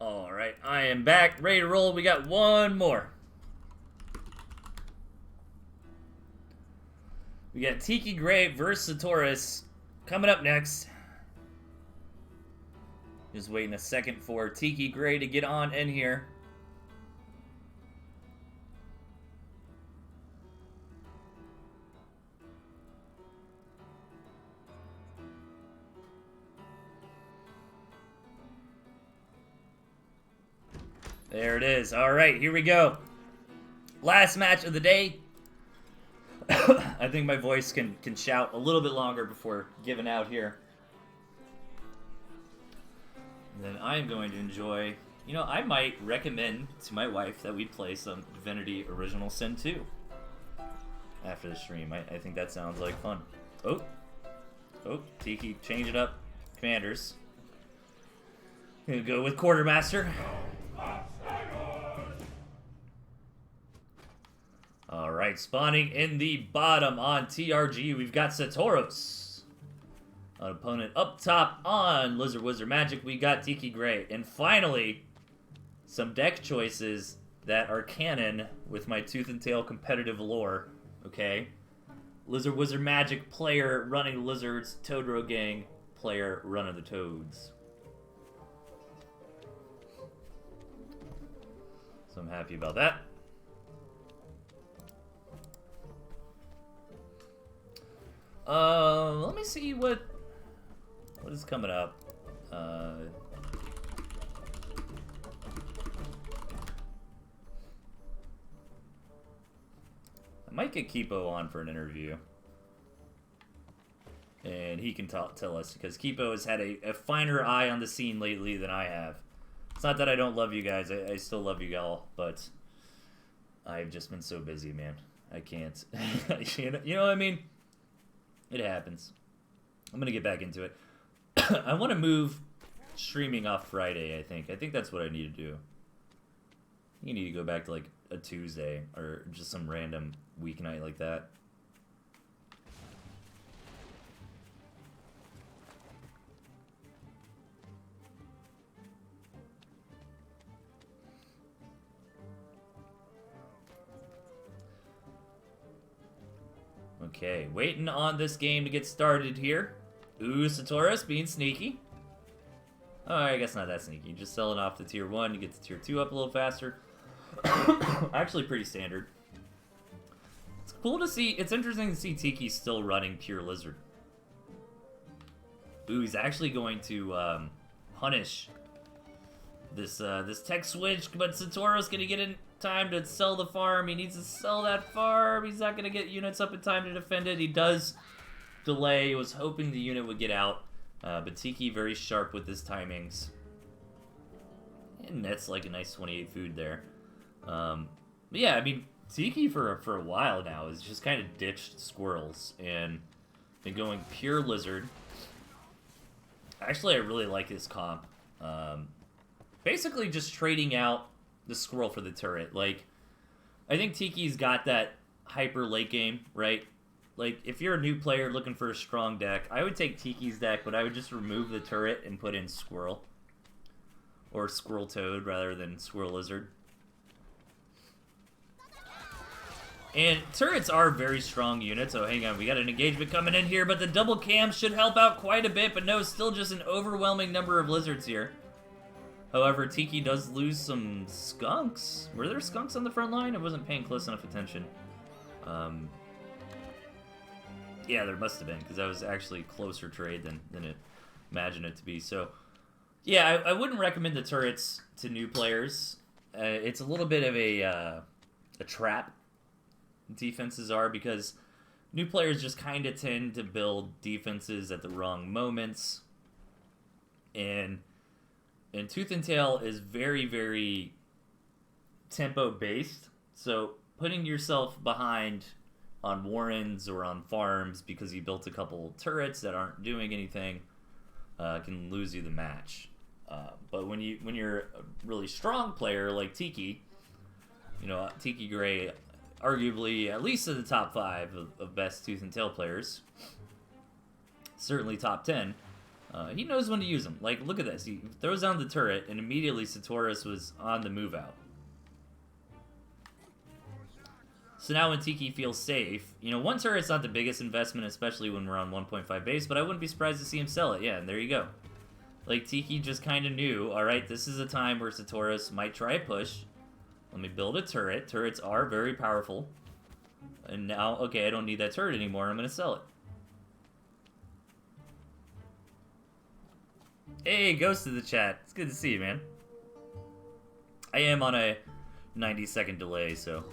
Alright, I am back, ready to roll. We got one more. We got Tiki Gray versus Satoros coming up next. Just waiting a second for Tiki Gray to get on in here. There it is. All right, here we go. Last match of the day. I think my voice can shout a little bit longer before giving out here. And then I'm going to enjoy... You know, I might recommend to my wife that we play some Divinity Original Sin 2 after the stream. I think that sounds like fun. Oh, Tiki, change it up. Commanders. Gonna go with Quartermaster. Alright, spawning in the bottom on TRG, we've got Satoros. An opponent up top on Lizard Wizard Magic, we got Tiki Gray. And finally, some deck choices that are canon with my Tooth and Tail competitive lore, okay? Lizard Wizard Magic player running Lizards, Totoro Gang player running the Toads. So I'm happy about that. Let me see what is coming up. I might get Kipo on for an interview. And he can tell us, because Kipo has had a finer eye on the scene lately than I have. It's not that I don't love you guys, I still love you all, but I've just been so busy, man. I can't. You know what I mean? It happens. I'm going to get back into it. I want to move streaming off Friday, I think. I think that's what I need to do. You need to go back to like a Tuesday or just some random weeknight like that. Okay, waiting on this game to get started here. Ooh, Satoros being sneaky. Oh, I guess not that sneaky. You just sell it off to tier 1, you get to tier 2 up a little faster. Actually pretty standard. It's cool to see, it's interesting to see Tiki still running pure Lizard. Ooh, he's actually going to punish this tech switch, but Satoru's gonna get in time to sell the farm. He needs to sell that farm. He's not gonna get units up in time to defend it. He does delay. He was hoping the unit would get out, but Tiki very sharp with his timings. And that's like a nice 28 food there. But yeah, I mean, Tiki for a while now has just kind of ditched squirrels and been going pure Lizard. Actually, I really like his comp. Basically just trading out the squirrel for the turret. Like, I think Tiki's got that hyper late game, right? Like, if you're a new player looking for a strong deck, I would take Tiki's deck, but I would just remove the turret and put in Squirrel. Or Squirrel Toad rather than Squirrel Lizard. And turrets are very strong units. Oh, hang on, we got an engagement coming in here, but the double cam should help out quite a bit, but no, still just an overwhelming number of lizards here. However, Tiki does lose some skunks. Were there skunks on the front line? I wasn't paying close enough attention. Yeah, there must have been, because that was actually a closer trade than it imagined it to be. So, yeah, I wouldn't recommend the turrets to new players. It's a little bit of a trap, defenses are, because new players just kind of tend to build defenses at the wrong moments. And Tooth and Tail is very, very tempo-based. So putting yourself behind on Warrens or on farms because you built a couple turrets that aren't doing anything can lose you the match. But when you're a really strong player like Tiki, you know, Tiki Gray, arguably at least in the top 5 of best Tooth and Tail players, certainly top 10. He knows when to use them. Like, look at this. He throws down the turret, and immediately Satoris was on the move out. So now when Tiki feels safe, you know, one turret's not the biggest investment, especially when we're on 1.5 base, but I wouldn't be surprised to see him sell it. Yeah, and there you go. Like, Tiki just kind of knew, alright, this is a time where Satoris might try a push. Let me build a turret. Turrets are very powerful. And now, okay, I don't need that turret anymore. I'm going to sell it. Hey, Ghost of the chat. It's good to see you, man. I am on a 90-second delay, so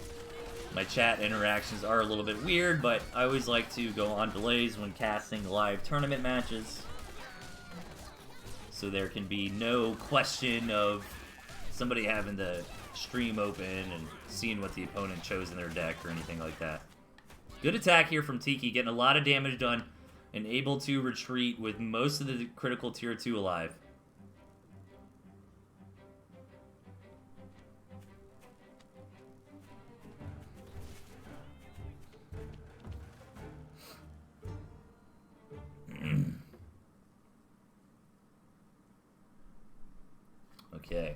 my chat interactions are a little bit weird, but I always like to go on delays when casting live tournament matches, so there can be no question of somebody having the stream open and seeing what the opponent chose in their deck or anything like that. Good attack here from Tiki, getting a lot of damage done and able to retreat with most of the critical tier 2 alive. Okay.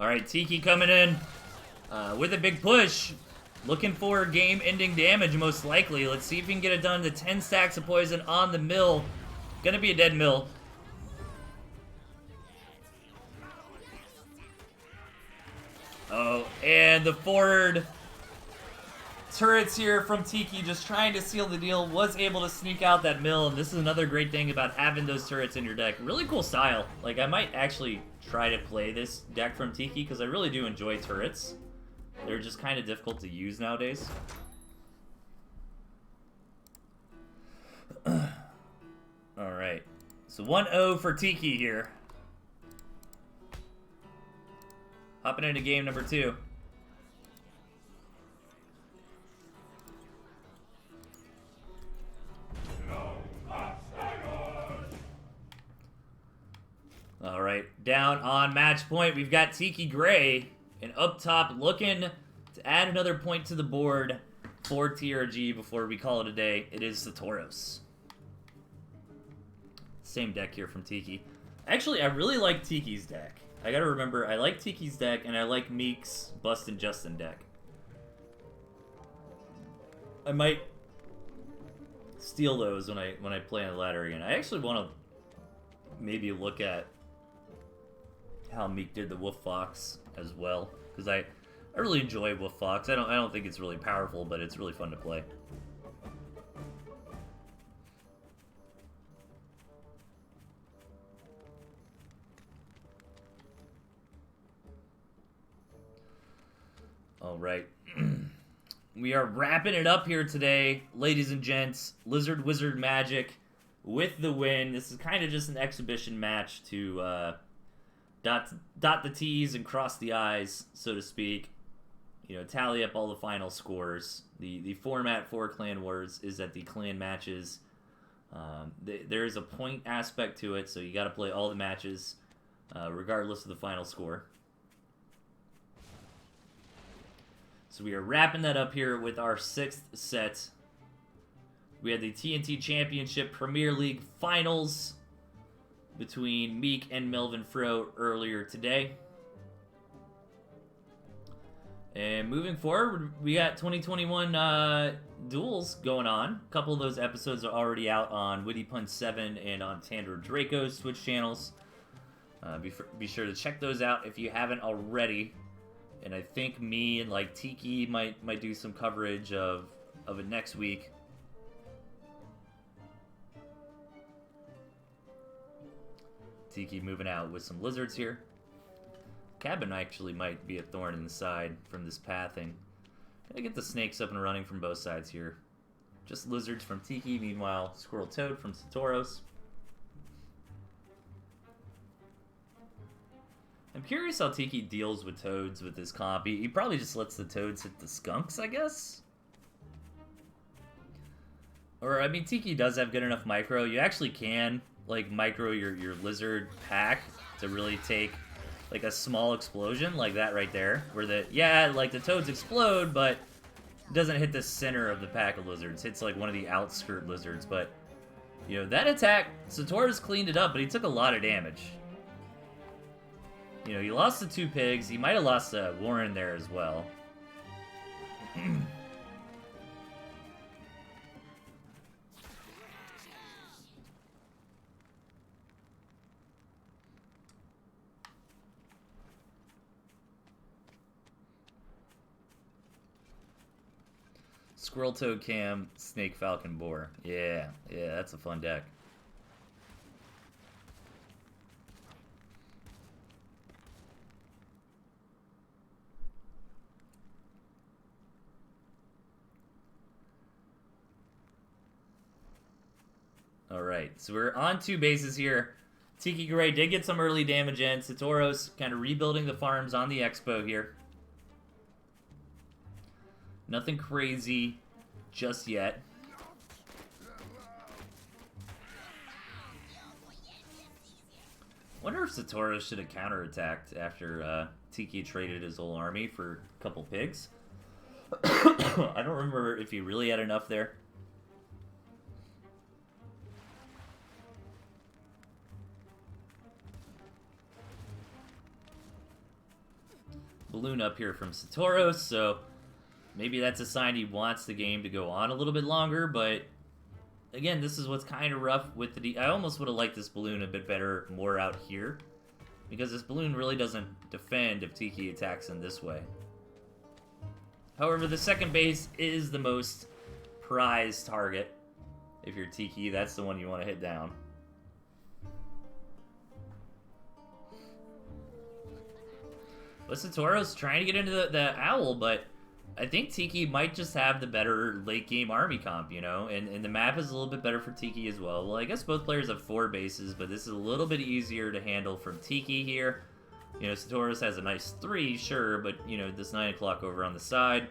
Alright, Tiki coming in with a big push. Looking for game-ending damage, most likely. Let's see if he can get it done. The 10 stacks of poison on the mill. Gonna be a dead mill. Oh, and the forward turrets here from Tiki just trying to seal the deal. Was able to sneak out that mill, and this is another great thing about having those turrets in your deck. Really cool style. Like, I might actually try to play this deck from Tiki, because I really do enjoy turrets. They're just kind of difficult to use nowadays. Alright. So 1-0 for Tiki here. Hopping into game number 2. Alright, down on match point, we've got Tiki Gray. And up top, looking to To add another point to the board for TRG before we call it a day, it is the Tauros. Same deck here from Tiki. Actually, I really like Tiki's deck. I gotta remember, I like Tiki's deck, and I like Meek's Bustin' Justin deck. I might steal those when I play on the ladder again. I actually want to maybe look at how Meek did the Wolf Fox as well, because I really enjoy Wolf Fox. I don't think it's really powerful, but it's really fun to play. All right. We are wrapping it up here today, ladies and gents. Lizard Wizard Magic with the win. This is kind of just an exhibition match to dot the T's and cross the I's, so to speak. You know, tally up all the final scores. The format for Clan Wars is that the clan matches, there is a point aspect to it, so you got to play all the matches, regardless of the final score. So we are wrapping that up here with our 6th set. We had the TNT Championship Premier League Finals between Meek and Melvin Fro earlier today. And moving forward, we got 2021 duels going on. A couple of those episodes are already out on Witty Punch 7 and on Tandor Draco's Twitch channels. Be sure to check those out if you haven't already. And I think me and like Tiki might do some coverage of it next week. Tiki moving out with some lizards here. Cabin actually might be a thorn in the side from this pathing. Gotta get the snakes up and running from both sides here. Just lizards from Tiki, meanwhile Squirrel Toad from Satoros. I'm curious how Tiki deals with toads with this comp. He probably just lets the toads hit the skunks, I guess? Or, I mean, Tiki does have good enough micro. You actually can, like, micro your lizard pack to really take, like, a small explosion like that right there. Where the toads explode, but it doesn't hit the center of the pack of lizards. Hits, like, one of the outskirt lizards. But, you know, that attack, Satoros cleaned it up, but he took a lot of damage. You know, he lost the 2 pigs. He might have lost Warren there as well. Squirrel Toad Cam, Snake Falcon Boar. Yeah, that's a fun deck. Alright, so we're on 2 bases here. Tiki Gray did get some early damage in. Satoros kind of rebuilding the farms on the Expo here. Nothing crazy just yet. Wonder if Satoros should have counterattacked after Tiki traded his whole army for a couple pigs. I don't remember if he really had enough there. Balloon up here from Satoros, so maybe that's a sign he wants the game to go on a little bit longer, but again, this is what's kind of rough with the I almost would have liked this balloon a bit better more out here, because this balloon really doesn't defend if Tiki attacks in this way. However, the second base is the most prized target. If you're Tiki, that's the one you want to hit down. But Satoros trying to get into the owl, but I think Tiki might just have the better late game army comp, you know? And the map is a little bit better for Tiki as well. Well, I guess both players have 4 bases, but this is a little bit easier to handle from Tiki here. You know, Satoros has a nice 3, sure, but, you know, this 9 o'clock over on the side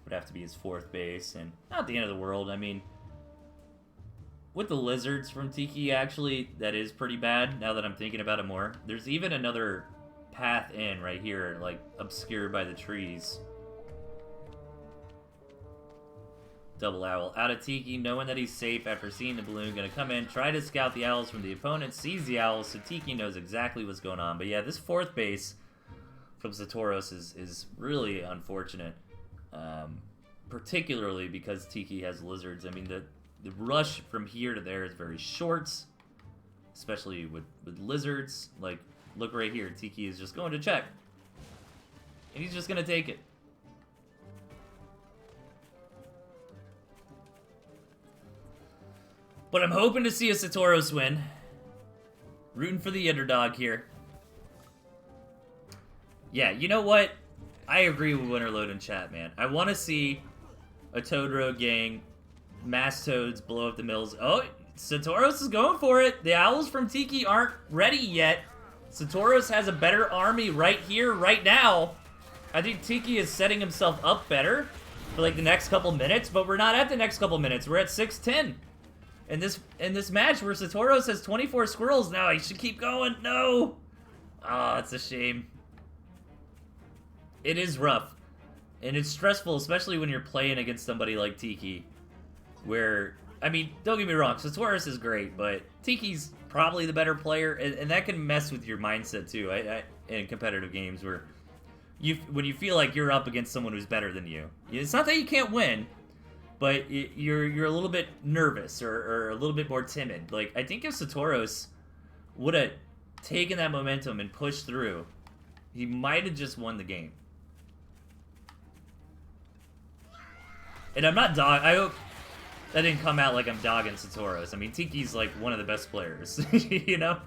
would have to be his 4th base, and not the end of the world. I mean, with the lizards from Tiki, actually, that is pretty bad, now that I'm thinking about it more. There's even another path in right here, like, obscured by the trees. Double owl out of Tiki, knowing that he's safe after seeing the balloon. Gonna come in, try to scout the owls from the opponent, sees the owls, so Tiki knows exactly what's going on. But yeah, this fourth base from Satoros is really unfortunate. Particularly because Tiki has lizards. I mean, the rush from here to there is very short, especially with lizards. Like, look right here, Tiki is just going to check. And he's just going to take it. But I'm hoping to see a Satoros win. Rooting for the underdog here. Yeah, you know what? I agree with Winterload in chat, man. I want to see a Toad gang, mass toads blow up the mills. Oh, Satoros is going for it. The owls from Tiki aren't ready yet. Satoros has a better army right here, right now. I think Tiki is setting himself up better for like the next couple minutes, but we're not at the next couple minutes. We're at 6:10 in this match where Satoros has 24 squirrels now. He should keep going. No. Oh, it's a shame. It is rough. And it's stressful, especially when you're playing against somebody like Tiki. Where, I mean, don't get me wrong, Satoros is great, but Tiki's probably the better player, and that can mess with your mindset too. In competitive games where when you feel like you're up against someone who's better than you. It's not that you can't win, but you're a little bit nervous or a little bit more timid. Like, I think if Satoros would have taken that momentum and pushed through, he might have just won the game. And I'm not I hope that didn't come out like I'm dogging Satoros. I mean, Tiki's like one of the best players, you know?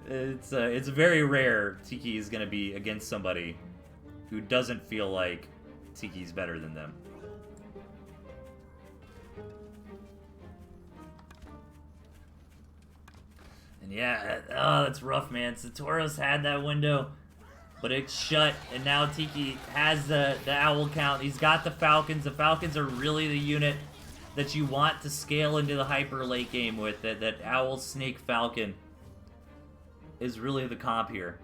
It's very rare Tiki is going to be against somebody who doesn't feel like Tiki's better than them. And yeah, oh, that's rough, man. Satoros had that window, but it's shut, and now Tiki has the owl count. He's got the Falcons. The Falcons are really the unit that you want to scale into the hyper late game with. That owl, snake, falcon is really the comp here.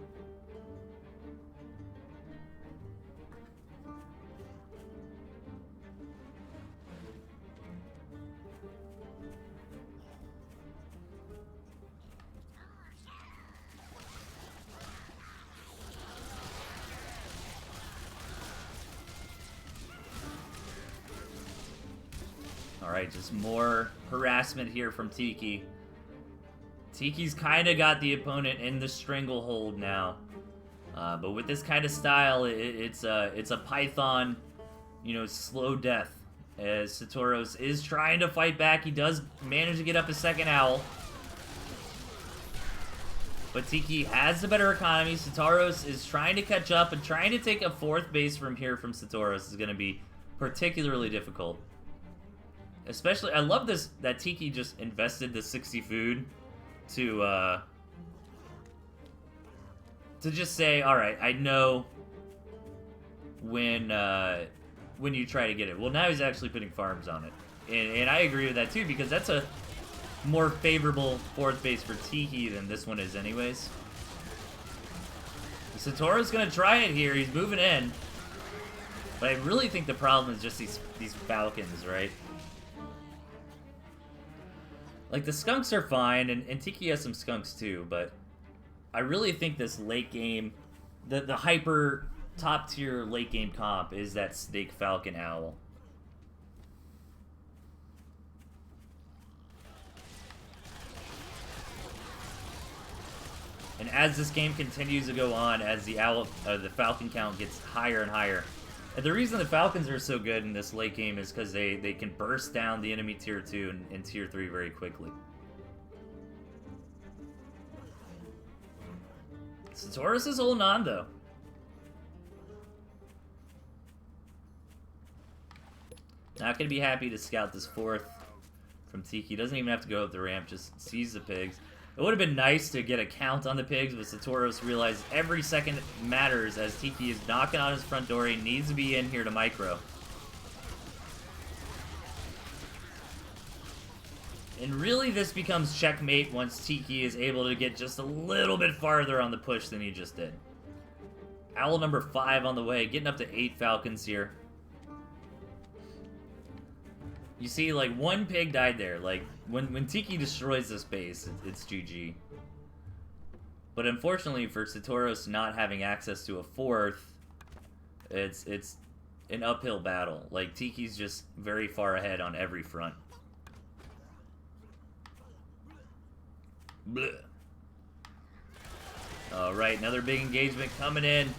Alright, just more harassment here from Tiki. Tiki's kind of got the opponent in the stranglehold now. But with this kind of style, it's a Python, you know, slow death. As Satoros is trying to fight back. He does manage to get up a second owl. But Tiki has the better economy. Satoros is trying to catch up, and trying to take a fourth base from here from Satoros is going to be particularly difficult. Especially, I love this, that Tiki just invested the 60 food to just say, alright, I know when you try to get it. Well, now he's actually putting farms on it. And I agree with that too, because that's a more favorable fourth base for Tiki than this one is anyways. Satoru's gonna try it here, he's moving in. But I really think the problem is just these Falcons, right? Like, the skunks are fine, and Tiki has some skunks too, but I really think this late game, the hyper top tier late game comp is that Snake Falcon Owl. And as this game continues to go on, as the Falcon count gets higher and higher, and the reason the Falcons are so good in this late game is because they can burst down the enemy tier 2 and tier 3 very quickly. Satoros is holding on, though. Not going to be happy to scout this fourth from Tiki. Doesn't even have to go up the ramp, just sees the pigs. It would have been nice to get a count on the pigs, but Satoros realized every second matters as Tiki is knocking on his front door. He needs to be in here to micro. And really this becomes checkmate once Tiki is able to get just a little bit farther on the push than he just did. Owl number 5 on the way, getting up to 8 Falcons here. You see, like, one pig died there. Like, when Tiki destroys this base, it's GG. But unfortunately for Satoros not having access to a fourth, it's an uphill battle. Like, Tiki's just very far ahead on every front. Blech. Alright, another big engagement coming in.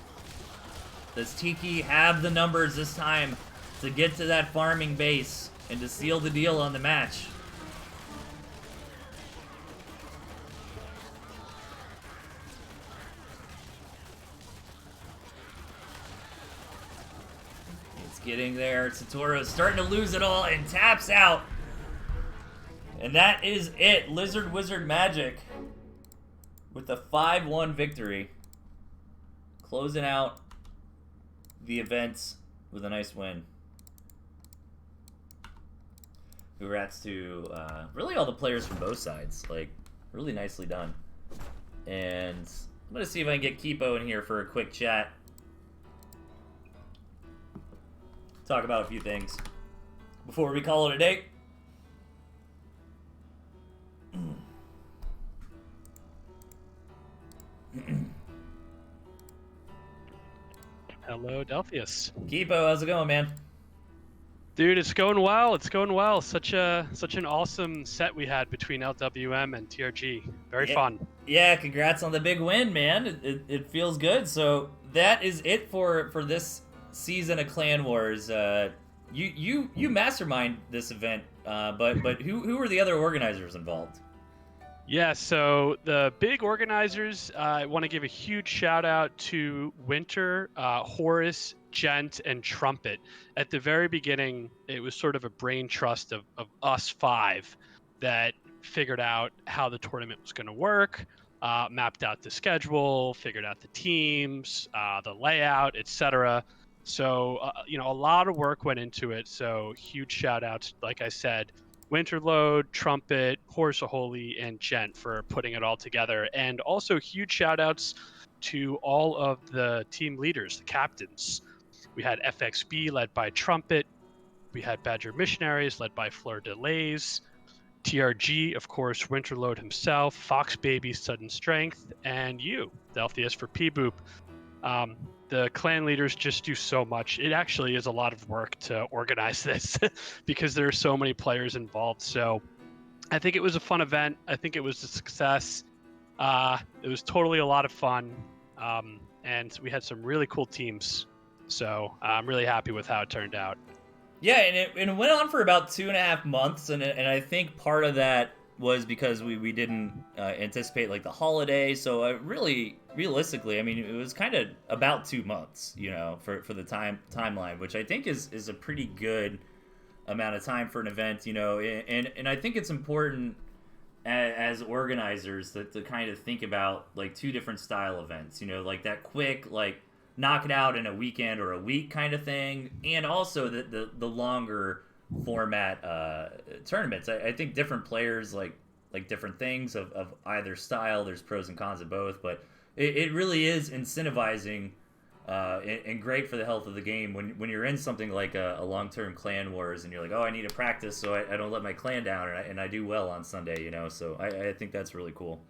Does Tiki have the numbers this time to get to that farming base and to seal the deal on the match? It's getting there. Satoru's starting to lose it all and taps out. And that is it. Lizard Wizard Magic with a 5-1 victory. Closing out the events with a nice win. Congrats to really all the players from both sides. Like, really nicely done. And I'm going to see if I can get Kipo in here for a quick chat. Talk about a few things before we call it a day. Hello, Delthius. Kipo, how's it going, man? Dude, it's going well. It's going well. Such an awesome set we had between LWM and TRG. Very fun. Yeah, congrats on the big win, man. It feels good. So that is it for this season of Clan Wars. You mastermind this event, but who were the other organizers involved? Yeah, so the big organizers, I want to give a huge shout out to Winter, Horace, Gent, and Trumpet. At the very beginning, it was sort of a brain trust of us five that figured out how the tournament was going to work, mapped out the schedule, figured out the teams, the layout, etc. So, a lot of work went into it. So huge shout outs, like I said, Winterload, Trumpet, Horse Holy, and Gent for putting it all together. And also huge shout outs to all of the team leaders, the captains. We had FXB led by Trumpet. We had Badger Missionaries led by Fleur Delays. TRG, of course, Winterload himself, Fox Baby, Sudden Strength, and you, Delthius, for P-Boop. The clan leaders just do so much. It actually is a lot of work to organize this because there are so many players involved. So I think it was a fun event. I think it was a success. It was totally a lot of fun. And we had some really cool teams. So I'm really happy with how it turned out. Yeah, and it went on for about 2.5 months, and I think part of that was because we didn't anticipate like the holiday. So really, realistically, I mean, it was kind of about 2 months, for the timeline, which I think is a pretty good amount of time for an event, and I think it's important as organizers to kind of think about like two different style events, like that quick, like knock it out in a weekend or a week kind of thing, and also the longer format tournaments. I think different players like different things of either style. There's pros and cons of both, but it really is incentivizing and great for the health of the game when you're in something like a long-term clan wars and you're like, oh, I need to practice so I don't let my clan down and I do well on Sunday, so I think that's really cool.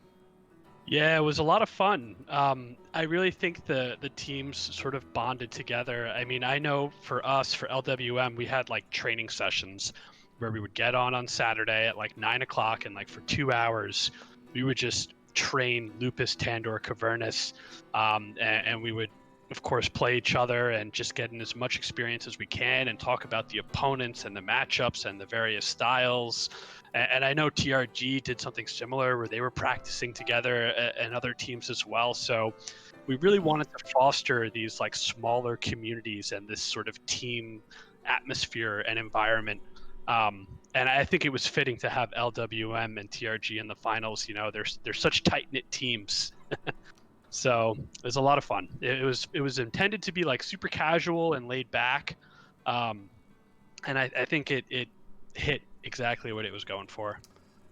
Yeah, it was a lot of fun. I really think the teams sort of bonded together. I mean, I know for us, for LWM, we had like training sessions where we would get on Saturday at like 9 o'clock, and like for 2 hours, we would just train Lupus, Tandor, Cavernus, and we would, of course, play each other and just get in as much experience as we can and talk about the opponents and the matchups and the various styles. And I know TRG did something similar where they were practicing together and other teams as well. So we really wanted to foster these like smaller communities and this sort of team atmosphere and environment. And I think it was fitting to have LWM and TRG in the finals. They're such tight-knit teams. So it was a lot of fun. It was intended to be like super casual and laid back. And I think it hit exactly what it was going for.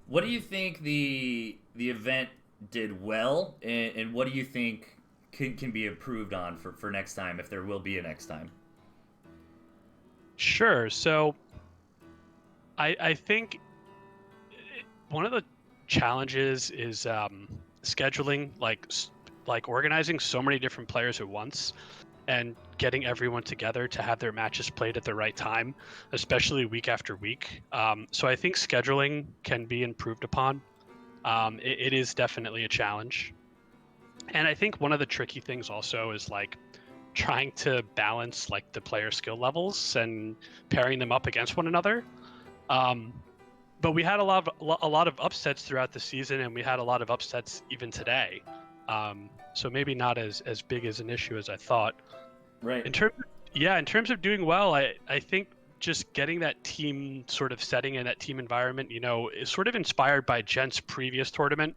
What do you think the event did well, and what do you think can be improved on for next time, if there will be a next time? Sure. So I think one of the challenges is scheduling, like organizing so many different players at once and getting everyone together to have their matches played at the right time, especially week after week. So I think scheduling can be improved upon. It is definitely a challenge. And I think one of the tricky things also is like trying to balance like the player skill levels and pairing them up against one another. Um, but we had a lot of upsets throughout the season, and we had a lot of upsets even today. So maybe not as big as an issue as I thought. Right. In terms of doing well, I think just getting that team sort of setting and that team environment, is sort of inspired by Gent's previous tournament,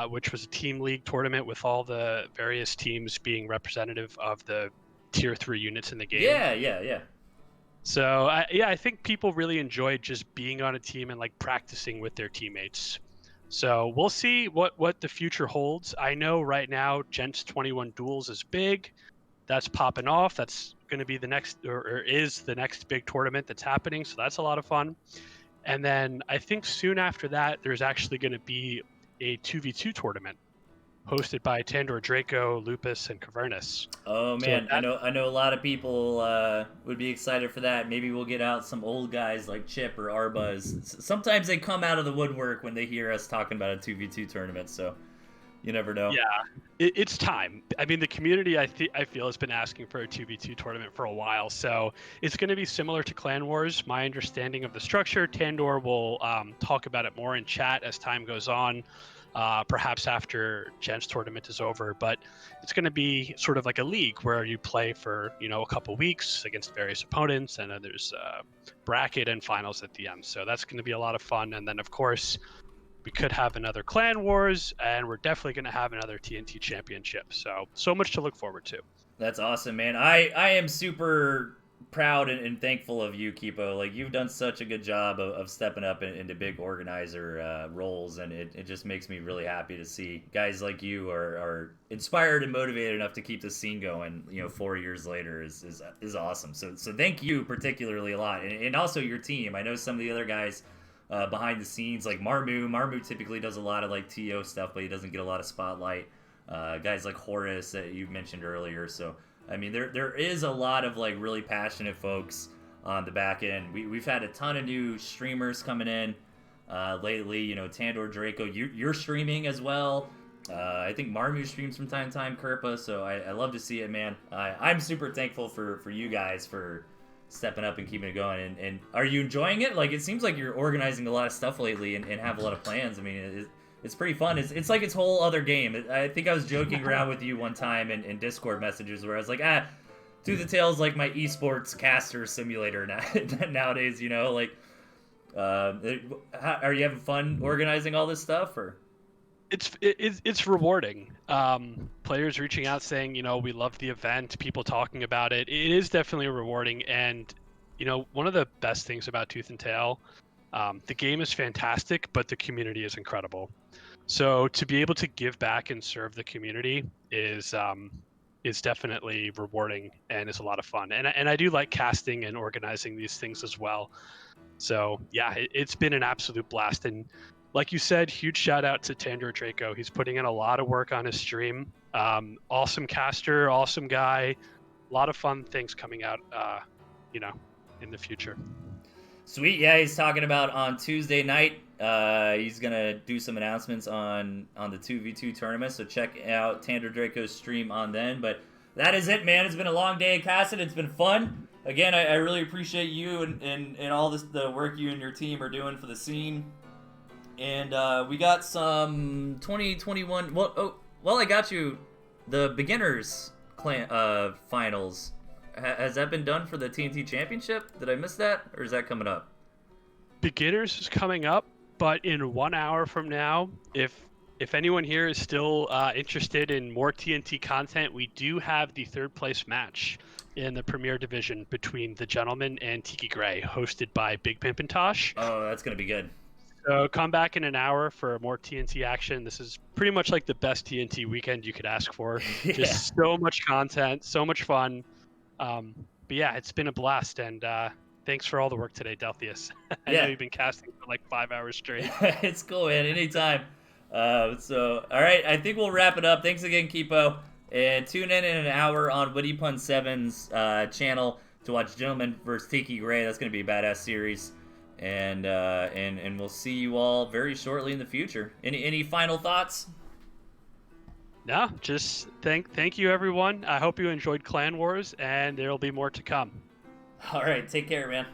which was a team league tournament with all the various teams being representative of the tier 3 units in the game. Yeah. So I think people really enjoyed just being on a team and like practicing with their teammates. So we'll see what the future holds. I know right now Gents 21 Duels is big. That's popping off. That's going to be the next, or is the next big tournament that's happening. So that's a lot of fun. And then I think soon after that, there's actually going to be a 2v2 tournament hosted by Tandor Draco, Lupus, and Cavernus. Oh man, I know a lot of people would be excited for that. Maybe we'll get out some old guys like Chip or Arbuzz. Sometimes they come out of the woodwork when they hear us talking about a 2v2 tournament, so you never know. Yeah, it's time. I mean, the community I feel has been asking for a 2v2 tournament for a while, so it's going to be similar to Clan Wars. My understanding of the structure, Tandor will talk about it more in chat as time goes on. Perhaps after Gents tournament is over, but it's going to be sort of like a league where you play for a couple weeks against various opponents, and then there's bracket and finals at the end. So that's going to be a lot of fun. And then of course we could have another Clan Wars, and we're definitely going to have another TNT Championship. So much to look forward to. That's awesome, man. I am super proud and thankful of you, Kipo. Like, you've done such a good job of stepping up into big organizer roles, and it just makes me really happy to see guys like you are inspired and motivated enough to keep the scene going. 4 years later is awesome. So thank you particularly a lot, and also your team. I know some of the other guys behind the scenes, like Marmu. Marmu typically does a lot of like TO stuff, but he doesn't get a lot of spotlight. Guys like Horace that you mentioned earlier. So I mean, there is a lot of like really passionate folks on the back end. We've had a ton of new streamers coming in lately. Tandor Draco, you're streaming as well. I think Marmu streams from time to time, Kerpa. So I love to see it, man. I'm super thankful for you guys for stepping up and keeping it going. And are you enjoying it? Like, it seems like you're organizing a lot of stuff lately and have a lot of plans. I mean, it's pretty fun. It's like its whole other game. I think I was joking around with you one time in Discord messages where I was like, Tooth and Tail's like my esports caster simulator nowadays, like, are you having fun organizing all this stuff, or? It's rewarding. Players reaching out saying, we love the event, people talking about it. It is definitely rewarding. And, one of the best things about Tooth and Tail, the game is fantastic, but the community is incredible. So to be able to give back and serve the community is definitely rewarding and is a lot of fun. And I do like casting and organizing these things as well. So yeah, it's been an absolute blast. And like you said, huge shout out to Tandor Draco. He's putting in a lot of work on his stream. Awesome caster, awesome guy. A lot of fun things coming out, in the future. Sweet, yeah, he's talking about on Tuesday night. He's gonna do some announcements on the 2v2 tournament, so check out Tandor Draco's stream on then. But that is it, man. It's been a long day at Cassid. It's been fun. Again, I really appreciate you and all the work you and your team are doing for the scene. And we got some 2021. Well, I got you the beginners finals. Has that been done for the TNT Championship? Did I miss that, or is that coming up? Beginners is coming up, but in 1 hour from now, if anyone here is still interested in more TNT content, we do have the third place match in the Premier Division between the Gentlemen and Tiki Gray, hosted by Big Pimp and Tosh. Oh, that's gonna be good. So come back in an hour for more TNT action. This is pretty much like the best TNT weekend you could ask for. Yeah. Just so much content, so much fun. But yeah, it's been a blast, and thanks for all the work today, Delthius. I Yeah. know you've been casting for like 5 hours straight. It's cool, man. Anytime. So, all right, I think we'll wrap it up. Thanks again, Kipo. And tune in an hour on Witty Pun 7's channel to watch Gentleman vs. Tiki Gray. That's going to be a badass series. And we'll see you all very shortly in the future. Any final thoughts? No, just thank you, everyone. I hope you enjoyed Clan Wars, and there'll be more to come. All right, take care, man.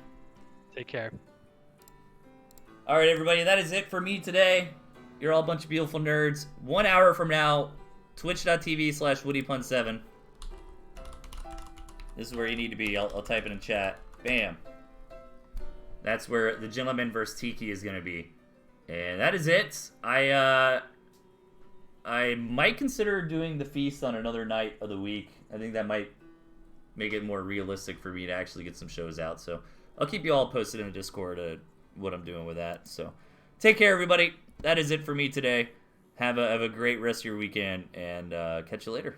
Take care. All right, everybody, that is it for me today. You're all a bunch of beautiful nerds. 1 hour from now, twitch.tv/WittyPun7. This is where you need to be. I'll type it in chat. Bam. That's where the Gentleman vs. Tiki is going to be. And that is it. I might consider doing the feast on another night of the week. I think that might make it more realistic for me to actually get some shows out. So I'll keep you all posted in the Discord what I'm doing with that. So take care, everybody. That is it for me today. Have a great rest of your weekend, and catch you later.